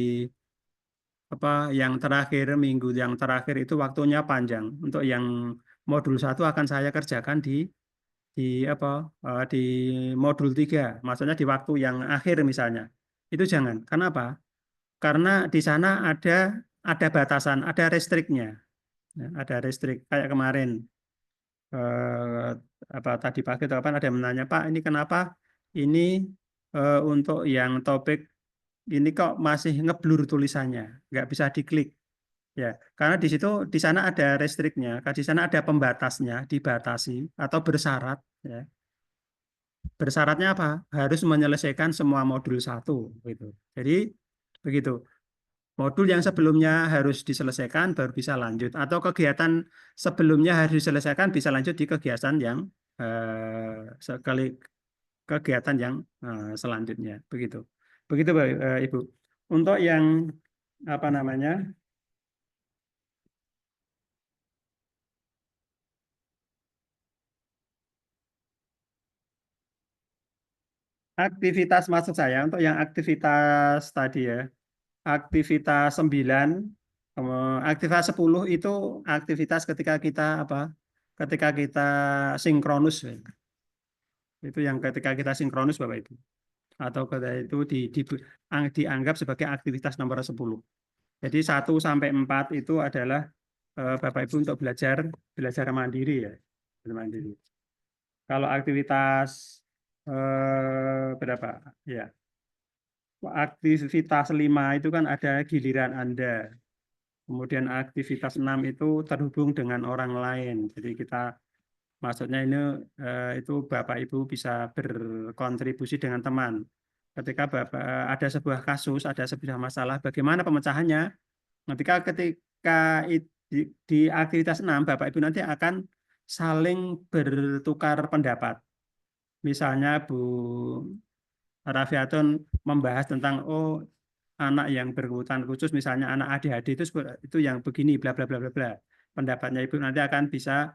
apa yang terakhir minggu yang terakhir itu waktunya panjang. Untuk yang modul 1 akan saya kerjakan di modul 3, maksudnya di waktu yang akhir misalnya. Itu jangan. Kenapa? Karena di sana ada batasan, ada restriknya. Ya, ada restrik kayak kemarin tadi pagi atau kapan ada yang menanya, Pak, ini kenapa ini untuk yang topik ini kok masih ngeblur tulisannya, nggak bisa diklik. Ya, karena di sana ada restriknya, di sana ada pembatasnya, dibatasi atau bersyarat. Ya. Bersyaratnya apa? Harus menyelesaikan semua modul 1. Gitu. Jadi begitu. Modul yang sebelumnya harus diselesaikan baru bisa lanjut. Atau kegiatan sebelumnya harus diselesaikan bisa lanjut di kegiatan yang selanjutnya. Begitu. Begitu Ibu. Untuk yang apa namanya? Aktivitas maksud saya untuk yang aktivitas tadi ya. Aktivitas 9, aktivitas 10 itu aktivitas ketika kita sinkronus. Itu yang ketika kita sinkronus Bapak Ibu. Atau ketika itu dianggap sebagai aktivitas nomor 10. Jadi 1 sampai 4 itu adalah Bapak Ibu untuk belajar mandiri ya. Mandiri. Kalau aktivitas berapa? Ya. Aktivitas 5 itu kan ada giliran Anda. Kemudian aktivitas 6 itu terhubung dengan orang lain. Jadi kita maksudnya ini itu Bapak Ibu bisa berkontribusi dengan teman. Ketika Bapak ada sebuah kasus, ada sebuah masalah, bagaimana pemecahannya? Ketika di aktivitas 6 Bapak Ibu nanti akan saling bertukar pendapat. Misalnya Bu Rafiatun membahas tentang anak yang berkebutuhan khusus, misalnya anak ADHD itu yang begini, bla bla bla bla bla. Pendapatnya Ibu nanti akan bisa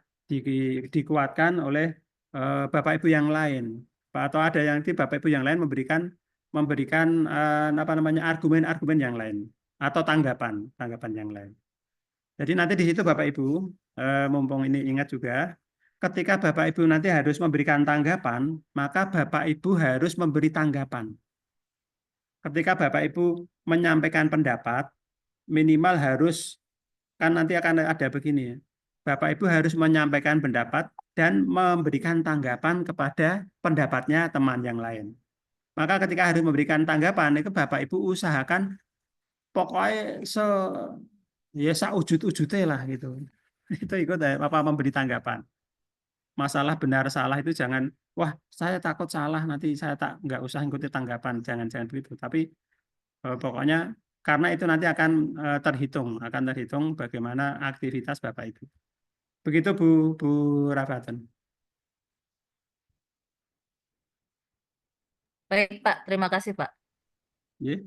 dikuatkan oleh Bapak Ibu yang lain, atau ada yang Bapak Ibu yang lain memberikan apa namanya argumen-argumen yang lain atau tanggapan yang lain. Jadi nanti di situ Bapak Ibu mumpung ini ingat juga. Ketika Bapak Ibu nanti harus memberikan tanggapan, maka Bapak Ibu harus memberi tanggapan. Ketika Bapak Ibu menyampaikan pendapat, minimal harus, kan nanti akan ada begini ya. Bapak Ibu harus menyampaikan pendapat dan memberikan tanggapan kepada pendapatnya teman yang lain. Maka ketika harus memberikan tanggapan, itu Bapak Ibu usahakan pokoknya ya saujud-ujudnya lah gitu. Itu ikut apa memberi tanggapan. Masalah benar salah itu jangan, wah saya takut salah nanti saya nggak usah ikuti tanggapan, jangan begitu. Tapi pokoknya karena itu nanti akan terhitung bagaimana aktivitas Bapak Ibu. Begitu Bu Rafatun. Baik Pak, terima kasih Pak. Ya.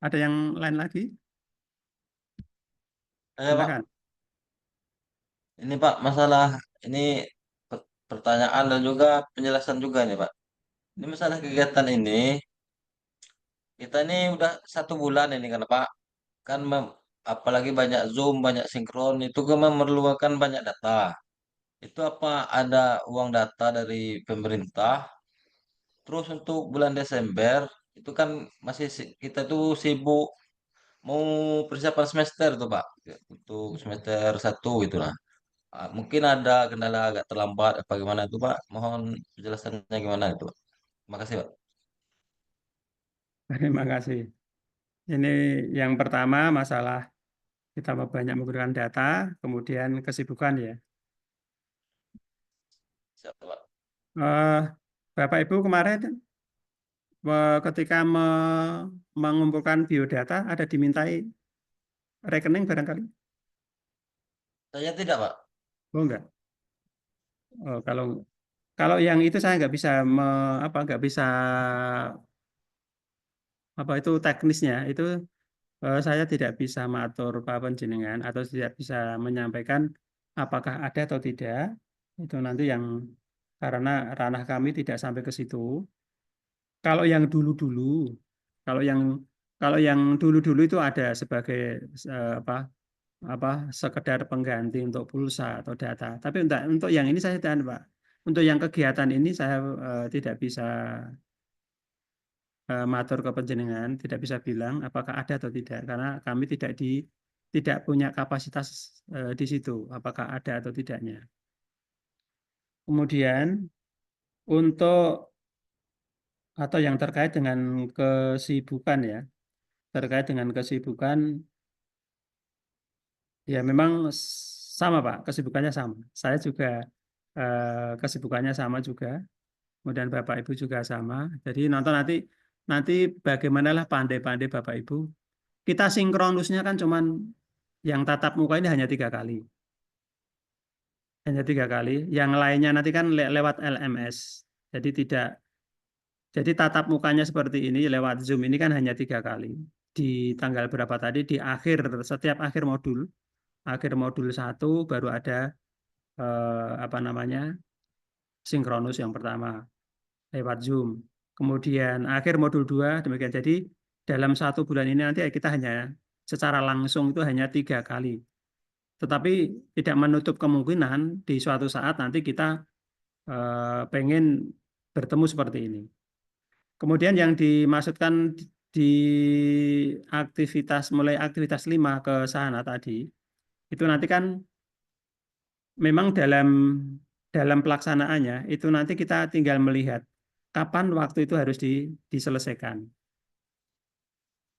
Ada yang lain lagi? Pak. Silakan. Ini Pak, masalah ini pertanyaan dan juga penjelasan juga nih Pak. Ini masalah kegiatan ini, kita ini udah 1 bulan ini kan Pak. Kan apalagi banyak Zoom, banyak sinkron, itu kan memerlukan banyak data. Itu apa ada uang data dari pemerintah? Terus untuk bulan Desember, itu kan masih kita tuh sibuk mau persiapan semester tuh Pak. Untuk semester 1 gitu lah. Mungkin ada kendala agak terlambat apa gimana itu Pak? Mohon penjelasannya gimana itu Pak. Terima kasih Pak. Terima kasih. Ini yang pertama masalah kita banyak menggunakan data, kemudian kesibukan ya. Siap Pak. Bapak Ibu kemarin ketika mengumpulkan biodata ada dimintai rekening barangkali? Saya tidak Pak. Oh enggak. Oh, kalau yang itu saya nggak bisa nggak bisa apa itu teknisnya itu saya tidak bisa mengatur Pak Panjenengan atau tidak bisa menyampaikan apakah ada atau tidak. Itu nanti yang karena ranah kami tidak sampai ke situ. Kalau yang dulu-dulu, kalau yang dulu-dulu itu ada sebagai sekedar pengganti untuk pulsa atau data. Tapi untuk yang ini saya tidak, Pak. Untuk yang kegiatan ini saya tidak bisa matur ke panjenengan, tidak bisa bilang apakah ada atau tidak karena kami tidak punya kapasitas di situ apakah ada atau tidaknya. Kemudian untuk atau yang terkait dengan kesibukan ya, terkait dengan kesibukan ya memang sama Pak, kesibukannya sama. Saya juga kesibukannya sama juga. Kemudian Bapak Ibu juga sama. Jadi nanti bagaimanalah pandai-pandai Bapak Ibu. Kita sinkronusnya kan cuman yang tatap muka ini hanya 3 kali. Hanya 3 kali. Yang lainnya nanti kan lewat LMS. Jadi tatap mukanya seperti ini lewat Zoom ini kan hanya 3 kali. Di tanggal berapa tadi? Di setiap akhir modul 1 baru ada sinkronus yang pertama lewat Zoom. Kemudian akhir modul 2 demikian. Jadi dalam 1 bulan ini nanti kita hanya secara langsung itu hanya 3 kali. Tetapi tidak menutup kemungkinan di suatu saat nanti kita pengen bertemu seperti ini. Kemudian yang dimaksudkan di mulai aktivitas 5 ke sana tadi, itu nanti kan memang dalam pelaksanaannya itu nanti kita tinggal melihat kapan waktu itu harus diselesaikan.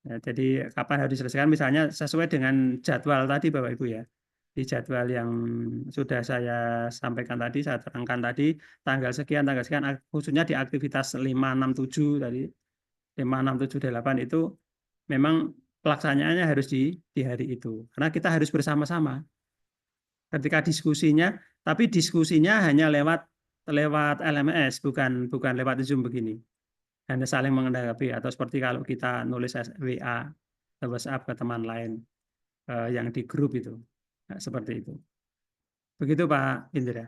Ya, jadi kapan harus diselesaikan misalnya sesuai dengan jadwal tadi Bapak Ibu ya. Di jadwal yang sudah saya sampaikan tadi, saya terangkan tadi, tanggal sekian, khususnya di aktivitas 5, 6, 7 tadi, 5, 6, 7, 8 itu memang pelaksanaannya harus di hari itu. Karena kita harus bersama-sama. Ketika tapi diskusinya hanya lewat LMS, bukan lewat Zoom begini. Hanya saling menanggapi, atau seperti kalau kita nulis WA atau WhatsApp ke teman lain yang di grup itu. Nah, seperti itu. Begitu Pak Indra.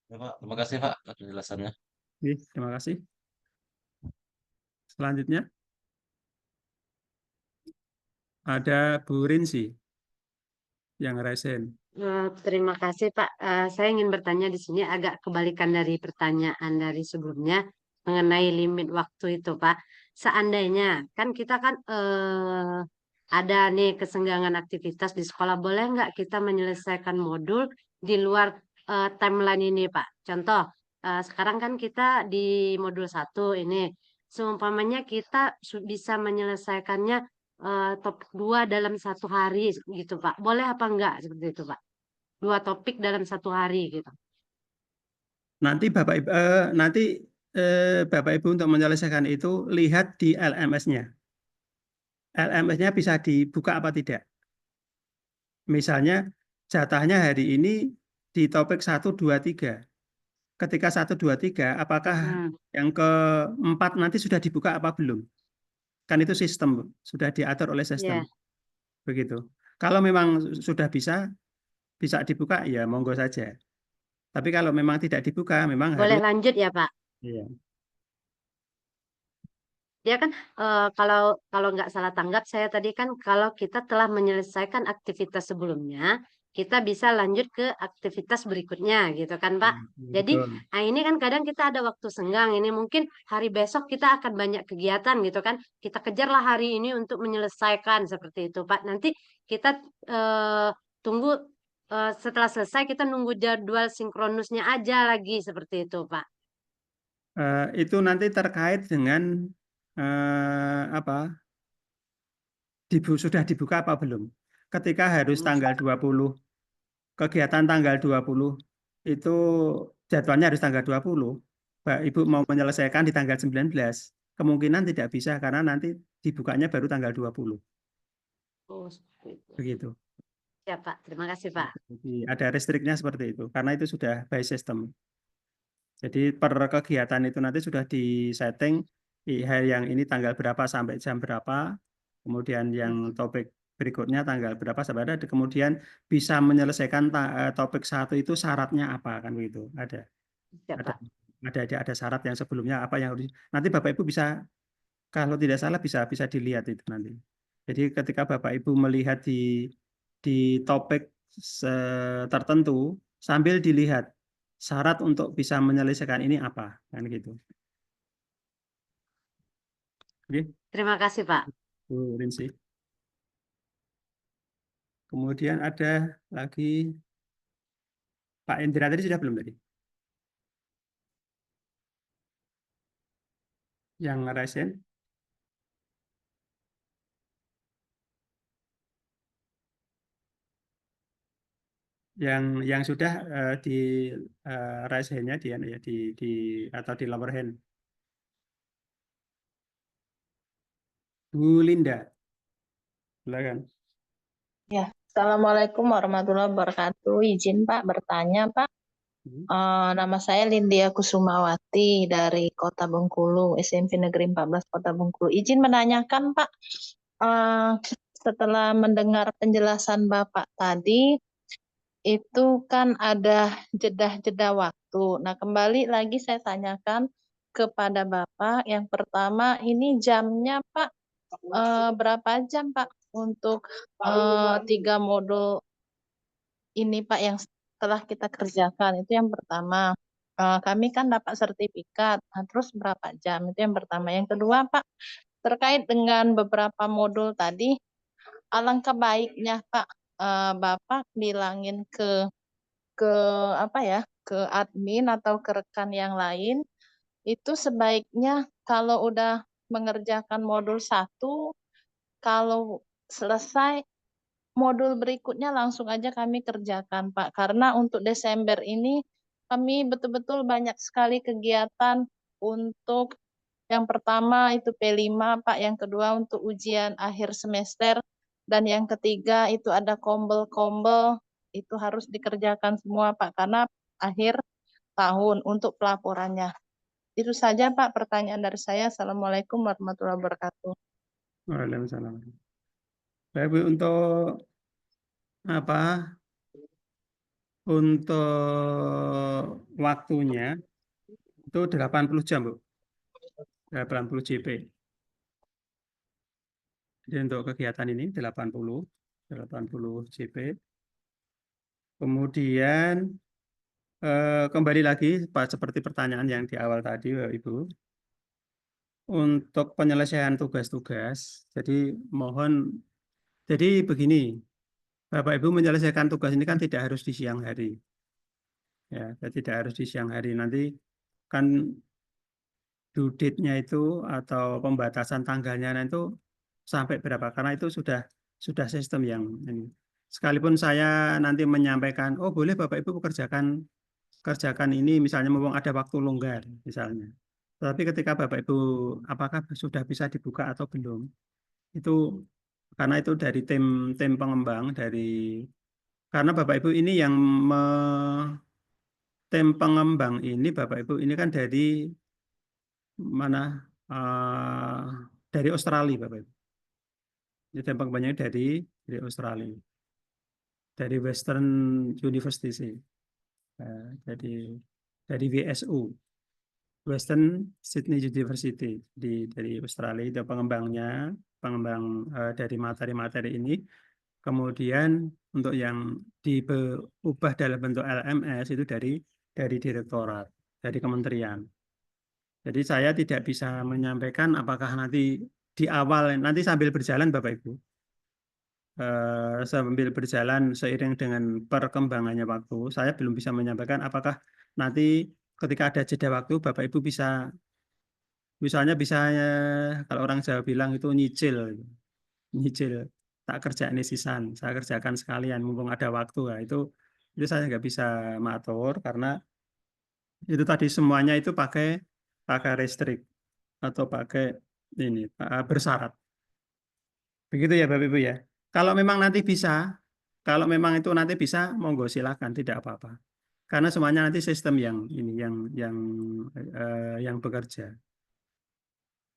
Ya, Pak. Terima kasih Pak atas penjelasannya. Terima kasih. Selanjutnya ada Bu Rinsi yang resen. Terima kasih Pak. Saya ingin bertanya di sini agak kebalikan dari pertanyaan dari sebelumnya mengenai limit waktu itu Pak. Seandainya kan kita kan ada nih kesenggangan aktivitas di sekolah, boleh nggak kita menyelesaikan modul di luar timeline ini, Pak. Contoh, sekarang kan kita di modul 1 ini, seumpamanya kita bisa menyelesaikannya topik 2 dalam 1 hari gitu, Pak. Boleh apa enggak seperti itu, Pak? 2 topik dalam 1 hari gitu. Nanti Bapak Ibu untuk menyelesaikan itu lihat di LMS-nya. LMS-nya bisa dibuka apa tidak. Misalnya jatahnya hari ini di topik 1, 2, 3. Ketika 1, 2, 3, apakah yang keempat nanti sudah dibuka apa belum? Kan itu sistem, Bu. Sudah diatur oleh sistem. Begitu. Kalau memang sudah bisa dibuka, ya monggo saja. Tapi kalau memang tidak dibuka, memang Boleh harus. lanjut ya, Pak? Iya. Dia kan kalau nggak salah tanggap saya tadi kan kalau kita telah menyelesaikan aktivitas sebelumnya, kita bisa lanjut ke aktivitas berikutnya gitu kan, Pak. Jadi Betul. ini kan kadang kita ada waktu senggang, ini mungkin hari besok kita akan banyak kegiatan gitu kan. Kita kejarlah hari ini untuk menyelesaikan seperti itu, Pak. Nanti kita tunggu setelah selesai kita nunggu jadwal sinkronusnya aja lagi seperti itu, Pak. Itu nanti terkait dengan sudah dibuka apa belum. Ketika harus tanggal 20, kegiatan tanggal 20, itu jadwalnya harus tanggal 20. Pak Ibu mau menyelesaikan di tanggal 19, kemungkinan tidak bisa karena nanti dibukanya baru tanggal 20. Oh, seperti itu. Begitu. Ya, Pak. Terima kasih, Pak. Jadi ada restriknya seperti itu, karena itu sudah by system. Jadi per kegiatan itu nanti sudah disetting hari yang ini tanggal berapa sampai jam berapa, kemudian yang topik berikutnya tanggal berapa sampai ada, kemudian bisa menyelesaikan topik 1 itu syaratnya apa kan begitu. Ada. Ya, Pak. Ada syarat yang sebelumnya apa yang harus nanti Bapak Ibu bisa, kalau tidak salah bisa dilihat itu nanti. Jadi ketika Bapak Ibu melihat di topik tertentu sambil dilihat syarat untuk bisa menyelesaikan ini apa kan gitu. Oke. Terima kasih, Pak. Bu Rinsi. Kemudian ada lagi Pak Indra tadi sudah belum tadi? Yang resen? Yang sudah di raise hand-nya atau di lower hand. Bu Linda. Silakan. Ya, Assalamualaikum warahmatullahi wabarakatuh. Izin Pak bertanya Pak. Nama saya Lindia Kusumawati dari Kota Bengkulu, SMP Negeri 14 Kota Bengkulu. Izin menanyakan Pak, setelah mendengar penjelasan Bapak tadi, itu kan ada jeda-jeda waktu. Nah, kembali lagi saya tanyakan kepada Bapak, yang pertama ini jamnya Pak, berapa jam Pak untuk 3 modul ini Pak yang telah kita kerjakan? Itu yang pertama. Kami kan dapat sertifikat, nah, terus berapa jam? Itu yang pertama. Yang kedua Pak, terkait dengan beberapa modul tadi, alangkah baiknya Pak, Bapak bilangin ke admin atau ke rekan yang lain, itu sebaiknya kalau udah mengerjakan modul 1, kalau selesai modul berikutnya langsung aja kami kerjakan Pak. Karena untuk Desember ini kami betul-betul banyak sekali kegiatan untuk yang pertama itu P5 Pak, yang kedua untuk ujian akhir semester, dan yang ketiga itu ada kombel-kombel, itu harus dikerjakan semua Pak, karena akhir tahun untuk pelaporannya. Itu saja Pak pertanyaan dari saya. Assalamualaikum warahmatullahi wabarakatuh. Waalaikumsalam. Baik Bu, untuk waktunya itu 80 jam Bu. 80 JP. Jadi untuk kegiatan ini 80 JP. Kemudian kembali lagi seperti pertanyaan yang di awal tadi Bapak Ibu. Untuk penyelesaian tugas-tugas, jadi begini, Bapak Ibu menyelesaikan tugas ini kan tidak harus di siang hari. Ya, jadi tidak harus di siang hari. Nanti kan due date-nya itu atau pembatasan tanggalnya itu sampai berapa? Karena itu sudah sistem yang ini. Sekalipun saya nanti menyampaikan, oh boleh Bapak Ibu kerjakan ini misalnya mumpung ada waktu longgar misalnya. Tapi ketika Bapak Ibu apakah sudah bisa dibuka atau belum? Itu karena itu dari tim pengembang karena Bapak Ibu ini yang tim pengembang ini Bapak Ibu ini kan dari mana dari Australia Bapak Ibu. Ini tim pengembangnya dari Australia, dari Western University sih. Jadi dari WSU, Western Sydney University dari Australia itu pengembang dari materi-materi ini. Kemudian untuk yang diubah dalam bentuk LMS itu dari direktorat, dari kementerian. Jadi saya tidak bisa menyampaikan apakah nanti di awal, nanti sambil berjalan Bapak Ibu, sambil berjalan seiring dengan perkembangannya waktu, saya belum bisa menyampaikan apakah nanti ketika ada jeda waktu Bapak Ibu misalnya bisa kalau orang Jawa bilang itu nyicil, tak kerjain sisan, saya kerjakan sekalian mumpung ada waktu. Nah, itu saya nggak bisa mengatur karena itu tadi semuanya itu pakai restrict atau pakai ini bersyarat. Begitu ya Bapak Ibu ya. Kalau memang itu nanti bisa, monggo silakan, tidak apa-apa. Karena semuanya nanti sistem yang bekerja.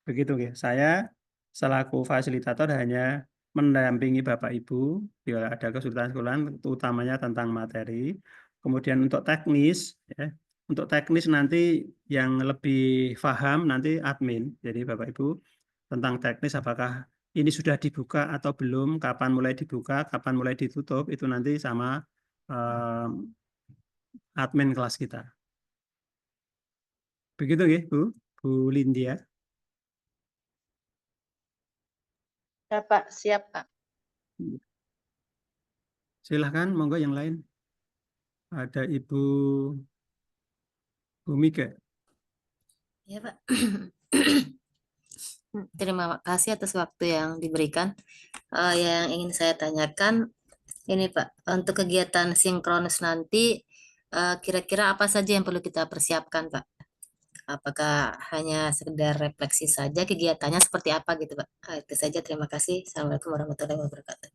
Begitu ya. Saya selaku fasilitator hanya mendampingi Bapak Ibu bila ada kesulitan-kesulitan, utamanya tentang materi. Kemudian untuk teknis nanti yang lebih paham nanti admin. Jadi Bapak Ibu tentang teknis apakah ini sudah dibuka atau belum, kapan mulai dibuka, kapan mulai ditutup, itu nanti sama admin kelas kita. Begitu ya Bu Lindia. Ya Pak, siap Pak. Silahkan, monggo yang lain. Ada Ibu Mika. Ya Pak. Terima kasih atas waktu yang diberikan. Yang ingin saya tanyakan ini Pak, untuk kegiatan sinkronus nanti kira-kira apa saja yang perlu kita persiapkan Pak? Apakah hanya sekedar refleksi saja, kegiatannya seperti apa gitu Pak? Itu saja, terima kasih. Assalamualaikum warahmatullahi wabarakatuh.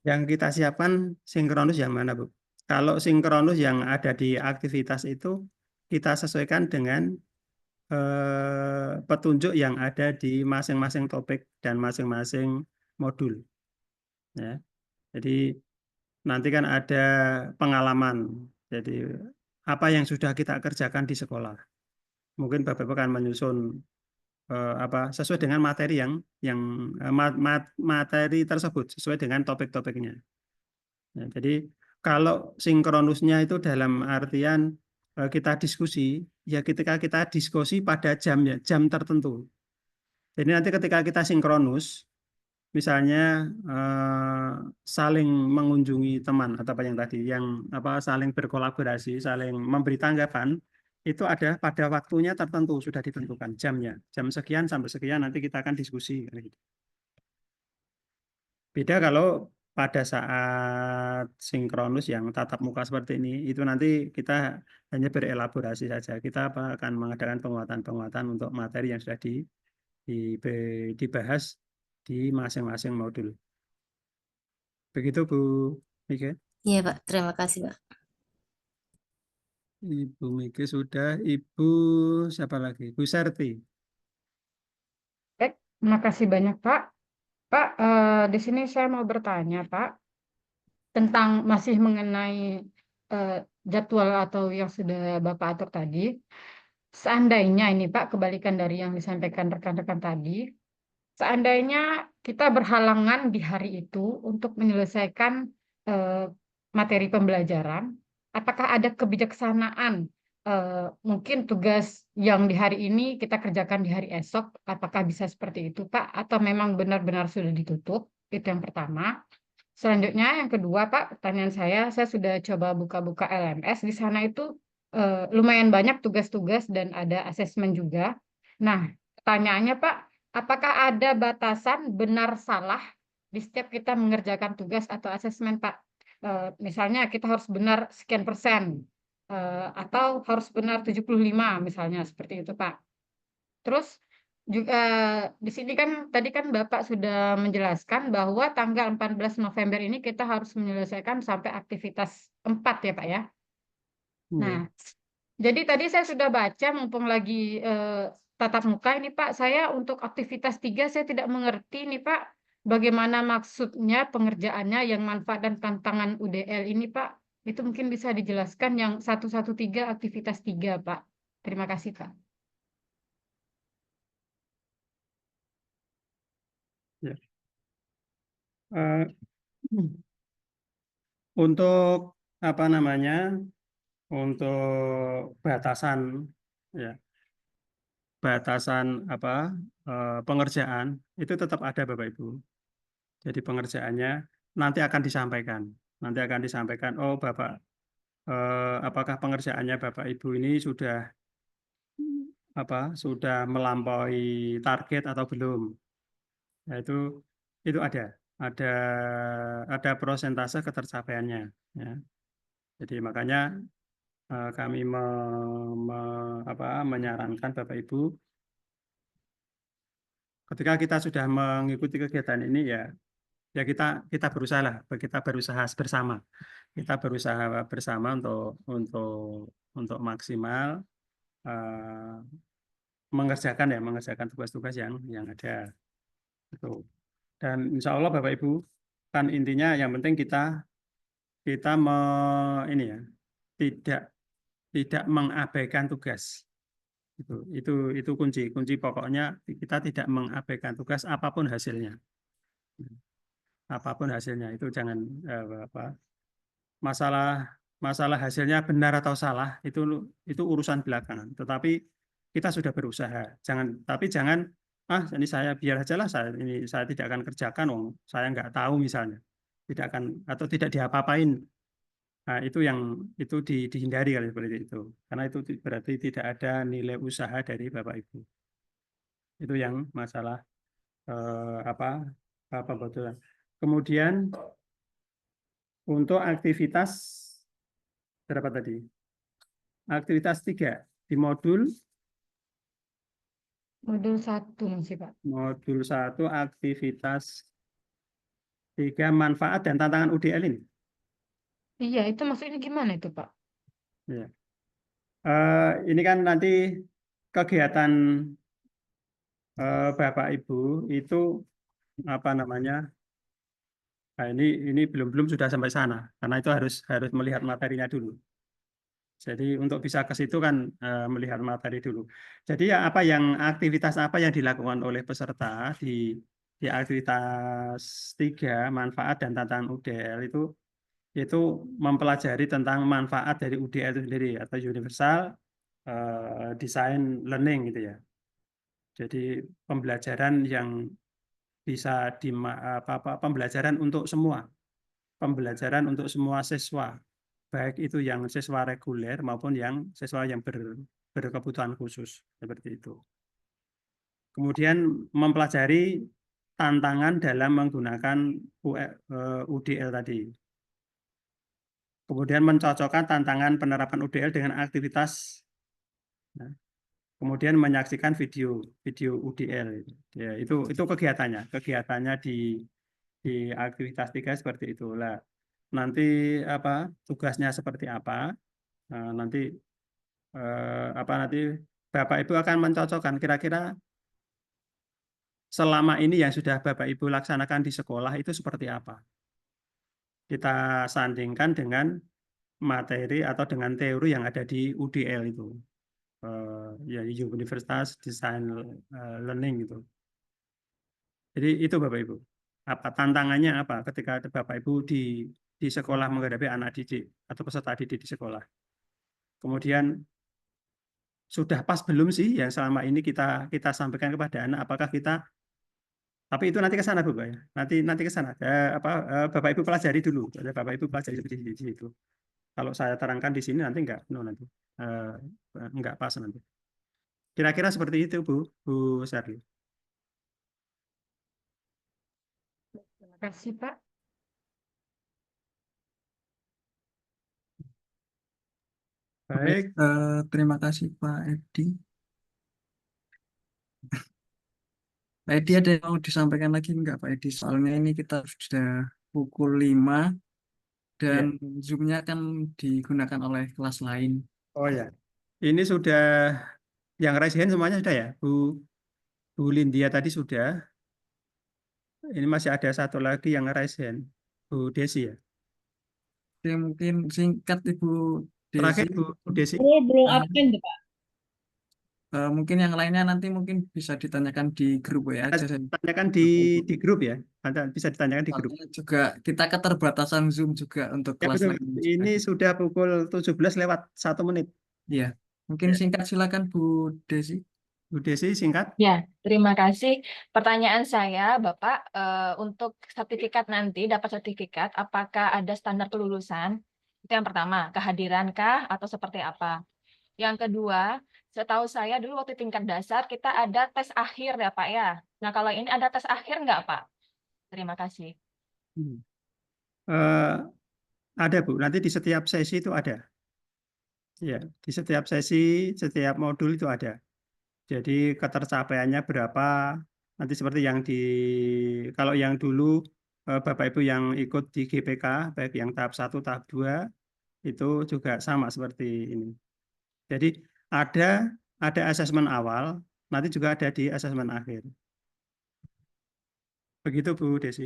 Yang kita siapkan sinkronus yang mana Bu? Kalau sinkronus yang ada di aktivitas itu kita sesuaikan dengan petunjuk yang ada di masing-masing topik dan masing-masing modul. Ya. Jadi nanti kan ada pengalaman. Jadi apa yang sudah kita kerjakan di sekolah. Mungkin Bapak-Ibu akan menyusun sesuai dengan materi materi tersebut sesuai dengan topik-topiknya. Ya, jadi kalau sinkronusnya itu dalam artian kita diskusi, ya ketika kita diskusi pada jam tertentu. Jadi nanti ketika kita sinkronus, misalnya saling mengunjungi teman atau apa yang tadi, saling berkolaborasi, saling memberi tanggapan, itu ada pada waktunya tertentu sudah ditentukan jamnya, jam sekian sampai sekian nanti kita akan diskusi. Beda kalau pada saat sinkronus yang tatap muka seperti ini, itu nanti kita hanya berelaborasi saja. Kita akan mengadakan penguatan-penguatan untuk materi yang sudah dibahas di masing-masing modul. Begitu Bu Mika? Iya Pak, terima kasih Pak. Ibu Mika sudah, Ibu siapa lagi? Bu Serti. Terima kasih banyak Pak. Pak, di sini saya mau bertanya Pak tentang masih mengenai jadwal atau yang sudah Bapak atur tadi. Seandainya ini Pak, kebalikan dari yang disampaikan rekan-rekan tadi, seandainya kita berhalangan di hari itu untuk menyelesaikan materi pembelajaran, apakah ada kebijaksanaan mungkin tugas yang di hari ini kita kerjakan di hari esok, apakah bisa seperti itu Pak? Atau memang benar-benar sudah ditutup? Itu yang pertama. Selanjutnya yang kedua Pak, pertanyaan saya sudah coba buka-buka LMS, di sana itu lumayan banyak tugas-tugas dan ada asesmen juga. Nah, pertanyaannya Pak, apakah ada batasan benar salah di setiap kita mengerjakan tugas atau asesmen Pak? Misalnya kita harus benar sekian persen, atau harus benar 75 misalnya, seperti itu Pak. Terus juga di sini kan tadi kan Bapak sudah menjelaskan bahwa tanggal 14 November ini kita harus menyelesaikan sampai aktivitas 4 ya Pak ya. Nah, jadi tadi saya sudah baca mumpung lagi tatap muka ini Pak, saya untuk aktivitas 3 saya tidak mengerti nih Pak, bagaimana maksudnya pengerjaannya yang manfaat dan tantangan UDL ini Pak. Itu mungkin bisa dijelaskan yang 113 aktivitas 3 Pak. Terima kasih Pak. Ya. Untuk apa namanya? Untuk batasan ya, batasan apa pengerjaan itu tetap ada Bapak Ibu. Jadi pengerjaannya nanti akan disampaikan. Nanti akan disampaikan, oh Bapak, apakah pengerjaannya Bapak Ibu ini sudah sudah melampaui target atau belum? Nah, itu ada persentase ketercapaiannya. Ya. Jadi makanya kami menyarankan Bapak Ibu, ketika kita sudah mengikuti kegiatan ini ya kita berusaha bersama. Kita berusaha bersama untuk maksimal mengerjakan tugas-tugas yang ada. Itu. Dan insya Allah Bapak Ibu, kan intinya yang penting kita tidak mengabaikan tugas. Itu kunci pokoknya, kita tidak mengabaikan tugas apapun hasilnya. Apapun hasilnya itu jangan masalah hasilnya benar atau salah itu urusan belakangan. Tetapi kita sudah berusaha. Jangan ini saya biar aja lah, saya tidak akan kerjakan, saya nggak tahu misalnya, tidak diapa-apain. Nah, itu dihindari kalau seperti itu, karena itu berarti tidak ada nilai usaha dari Bapak Ibu. Itu yang masalah pembetulan. Kemudian untuk aktivitas berapa tadi? Aktivitas 3 di modul 1 masih Pak. Modul 1 aktivitas 3 manfaat dan tantangan UDL ini. Iya, itu maksudnya gimana itu Pak? Ya. Ini kan nanti kegiatan Bapak Ibu itu apa namanya? Nah, ini belum sudah sampai sana, karena itu harus melihat materinya dulu. Jadi untuk bisa ke situ kan melihat materi dulu. Jadi ya aktivitas apa yang dilakukan oleh peserta di aktivitas 3 manfaat dan tantangan UDL itu mempelajari tentang manfaat dari UDL itu sendiri atau Universal Design Learning gitu ya. Jadi pembelajaran yang bisa pembelajaran untuk semua. Pembelajaran untuk semua siswa, baik itu yang siswa reguler maupun yang siswa yang berkebutuhan khusus, seperti itu. Kemudian mempelajari tantangan dalam menggunakan UDL tadi. Kemudian mencocokkan tantangan penerapan UDL dengan aktivitas. Nah, kemudian menyaksikan video UDL. Ya, itu kegiatannya di aktivitas 3 seperti itulah. Nanti tugasnya seperti apa? Nanti Bapak Ibu akan mencocokkan kira-kira selama ini yang sudah Bapak Ibu laksanakan di sekolah itu seperti apa? Kita sandingkan dengan materi atau dengan teori yang ada di UDL itu, ya Universitas Design Learning itu. Jadi itu Bapak Ibu. Apa tantangannya apa ketika Bapak Ibu di sekolah menghadapi anak didik atau peserta didik di sekolah? Kemudian sudah pas belum sih yang selama ini kita sampaikan kepada anak? Apakah kita Tapi itu nanti ke sana Bu, Pak, ya. Nanti ke sana. Bapak Ibu pelajari dulu. Bapak Ibu pelajari di situ. Kalau saya terangkan di sini nanti nanti enggak pas nanti. Kira-kira seperti itu Bu Sari. Terima kasih, Pak. Baik. Terima kasih Pak Edi. Pak Edi ada yang mau disampaikan lagi enggak Pak Edi? Soalnya ini kita sudah pukul 5 dan Zoom-nya akan digunakan oleh kelas lain. Oh ya, ini sudah yang raise hand semuanya sudah ya, Bu Lindia tadi sudah. Ini masih ada satu lagi yang raise hand, Bu Desi ya. Oke, mungkin singkat Ibu Terakhir Desi. Bu Desi. Oh, belum absen tuh, Pak. Mungkin yang lainnya nanti mungkin bisa ditanyakan di grup ya aja. Tanyakan di grup ya. Bisa ditanyakan di grup. Soalnya juga kita keterbatasan Zoom juga untuk Ya, kelas betul. lain. Ini sudah pukul 17 lewat 1 menit. Iya, mungkin Ya. singkat silakan Bu Desi. Bu Desi singkat. Ya, terima kasih. Pertanyaan saya, Bapak, untuk sertifikat nanti, dapat sertifikat, apakah ada standar kelulusan? Itu yang pertama, kehadirankah atau seperti apa? Yang kedua, setahu saya dulu waktu tingkat dasar kita ada tes akhir ya Pak ya. Nah kalau ini ada tes akhir nggak Pak? Terima kasih. Ada Bu, nanti di setiap sesi itu ada. Ya, di setiap sesi, setiap modul itu ada. Jadi ketercapaiannya berapa, nanti seperti yang kalau yang dulu Bapak Ibu yang ikut di GPK, baik yang tahap 1, tahap 2, itu juga sama seperti ini. Jadi ada asesmen awal, nanti juga ada di asesmen akhir. Begitu Bu Desi.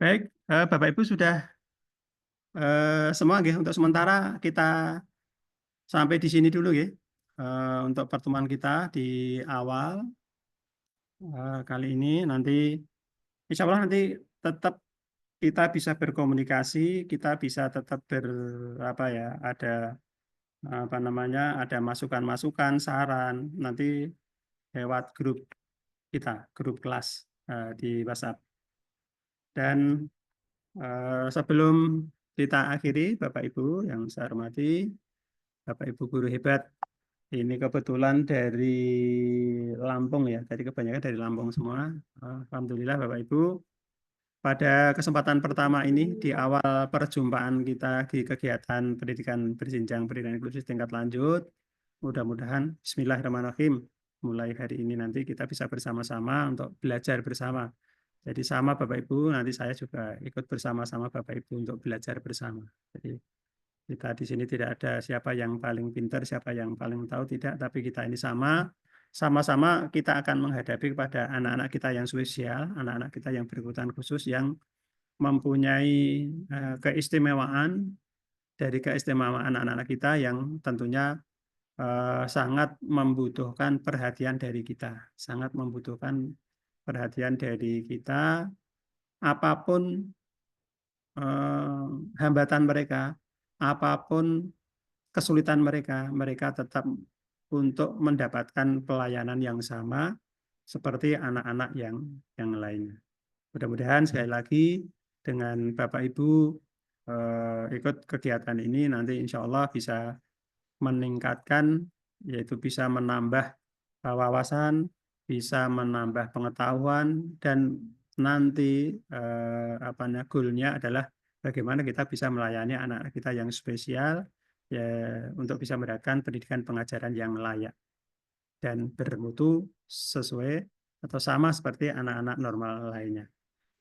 Baik, Bapak Ibu sudah semua ya. Untuk sementara kita sampai di sini dulu ya. Untuk pertemuan kita di awal kali ini, nanti insya Allah nanti tetap kita bisa berkomunikasi, kita bisa tetap ada masukan-masukan, saran nanti lewat grup kita, grup kelas di WhatsApp. Dan sebelum kita akhiri, Bapak Ibu yang saya hormati, Bapak Ibu guru hebat, ini kebetulan dari Lampung ya, tadi kebanyakan dari Lampung semua. Alhamdulillah Bapak Ibu, pada kesempatan pertama ini di awal perjumpaan kita di kegiatan pendidikan berjenjang pendidikan inklusif tingkat lanjut, mudah-mudahan Bismillahirrahmanirrahim, mulai hari ini nanti kita bisa bersama-sama untuk belajar bersama. Jadi sama Bapak Ibu, nanti saya juga ikut bersama-sama Bapak Ibu untuk belajar bersama. Jadi kita di sini tidak ada siapa yang paling pintar, siapa yang paling tahu, tidak. Tapi kita ini sama-sama kita akan menghadapi kepada anak-anak kita yang spesial, anak-anak kita yang berkebutuhan khusus, yang mempunyai keistimewaan. Dari keistimewaan anak-anak kita yang tentunya sangat membutuhkan perhatian dari kita, sangat membutuhkan perhatian dari kita, apapun hambatan mereka, apapun kesulitan mereka, mereka tetap untuk mendapatkan pelayanan yang sama seperti anak-anak yang lainnya. Mudah-mudahan sekali lagi dengan Bapak Ibu ikut kegiatan ini nanti insya Allah bisa meningkatkan, yaitu bisa menambah wawasan, bisa menambah pengetahuan, dan nanti goalnya adalah bagaimana kita bisa melayani anak-anak kita yang spesial ya, untuk bisa mendapatkan pendidikan pengajaran yang layak dan bermutu sesuai atau sama seperti anak-anak normal lainnya.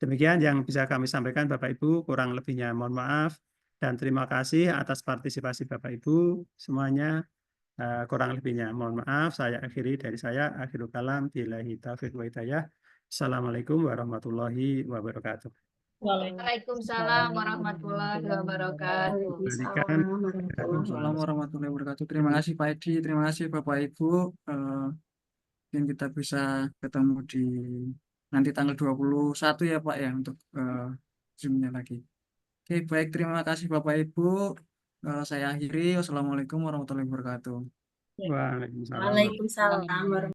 Demikian yang bisa kami sampaikan Bapak Ibu, kurang lebihnya mohon maaf dan terima kasih atas partisipasi Bapak Ibu semuanya. Kurang lebihnya mohon maaf, saya akhiri dari saya, akhirul kalam, billahi taufiq wa hidayah. Assalamualaikum warahmatullahi wabarakatuh. Waalaikumsalam warahmatullahi wabarakatuh. Waalaikumsalam warahmatullahi wabarakatuh. Terima kasih Pak Edi, terima kasih Bapak Ibu. Mungkin kita bisa ketemu di nanti tanggal 21 ya Pak ya untuk Zoom-nya lagi. Oke, baik, terima kasih Bapak Ibu. Saya akhiri. Wassalamualaikum warahmatullahi wabarakatuh. Waalaikumsalam. Waalaikumsalam warahmatullahi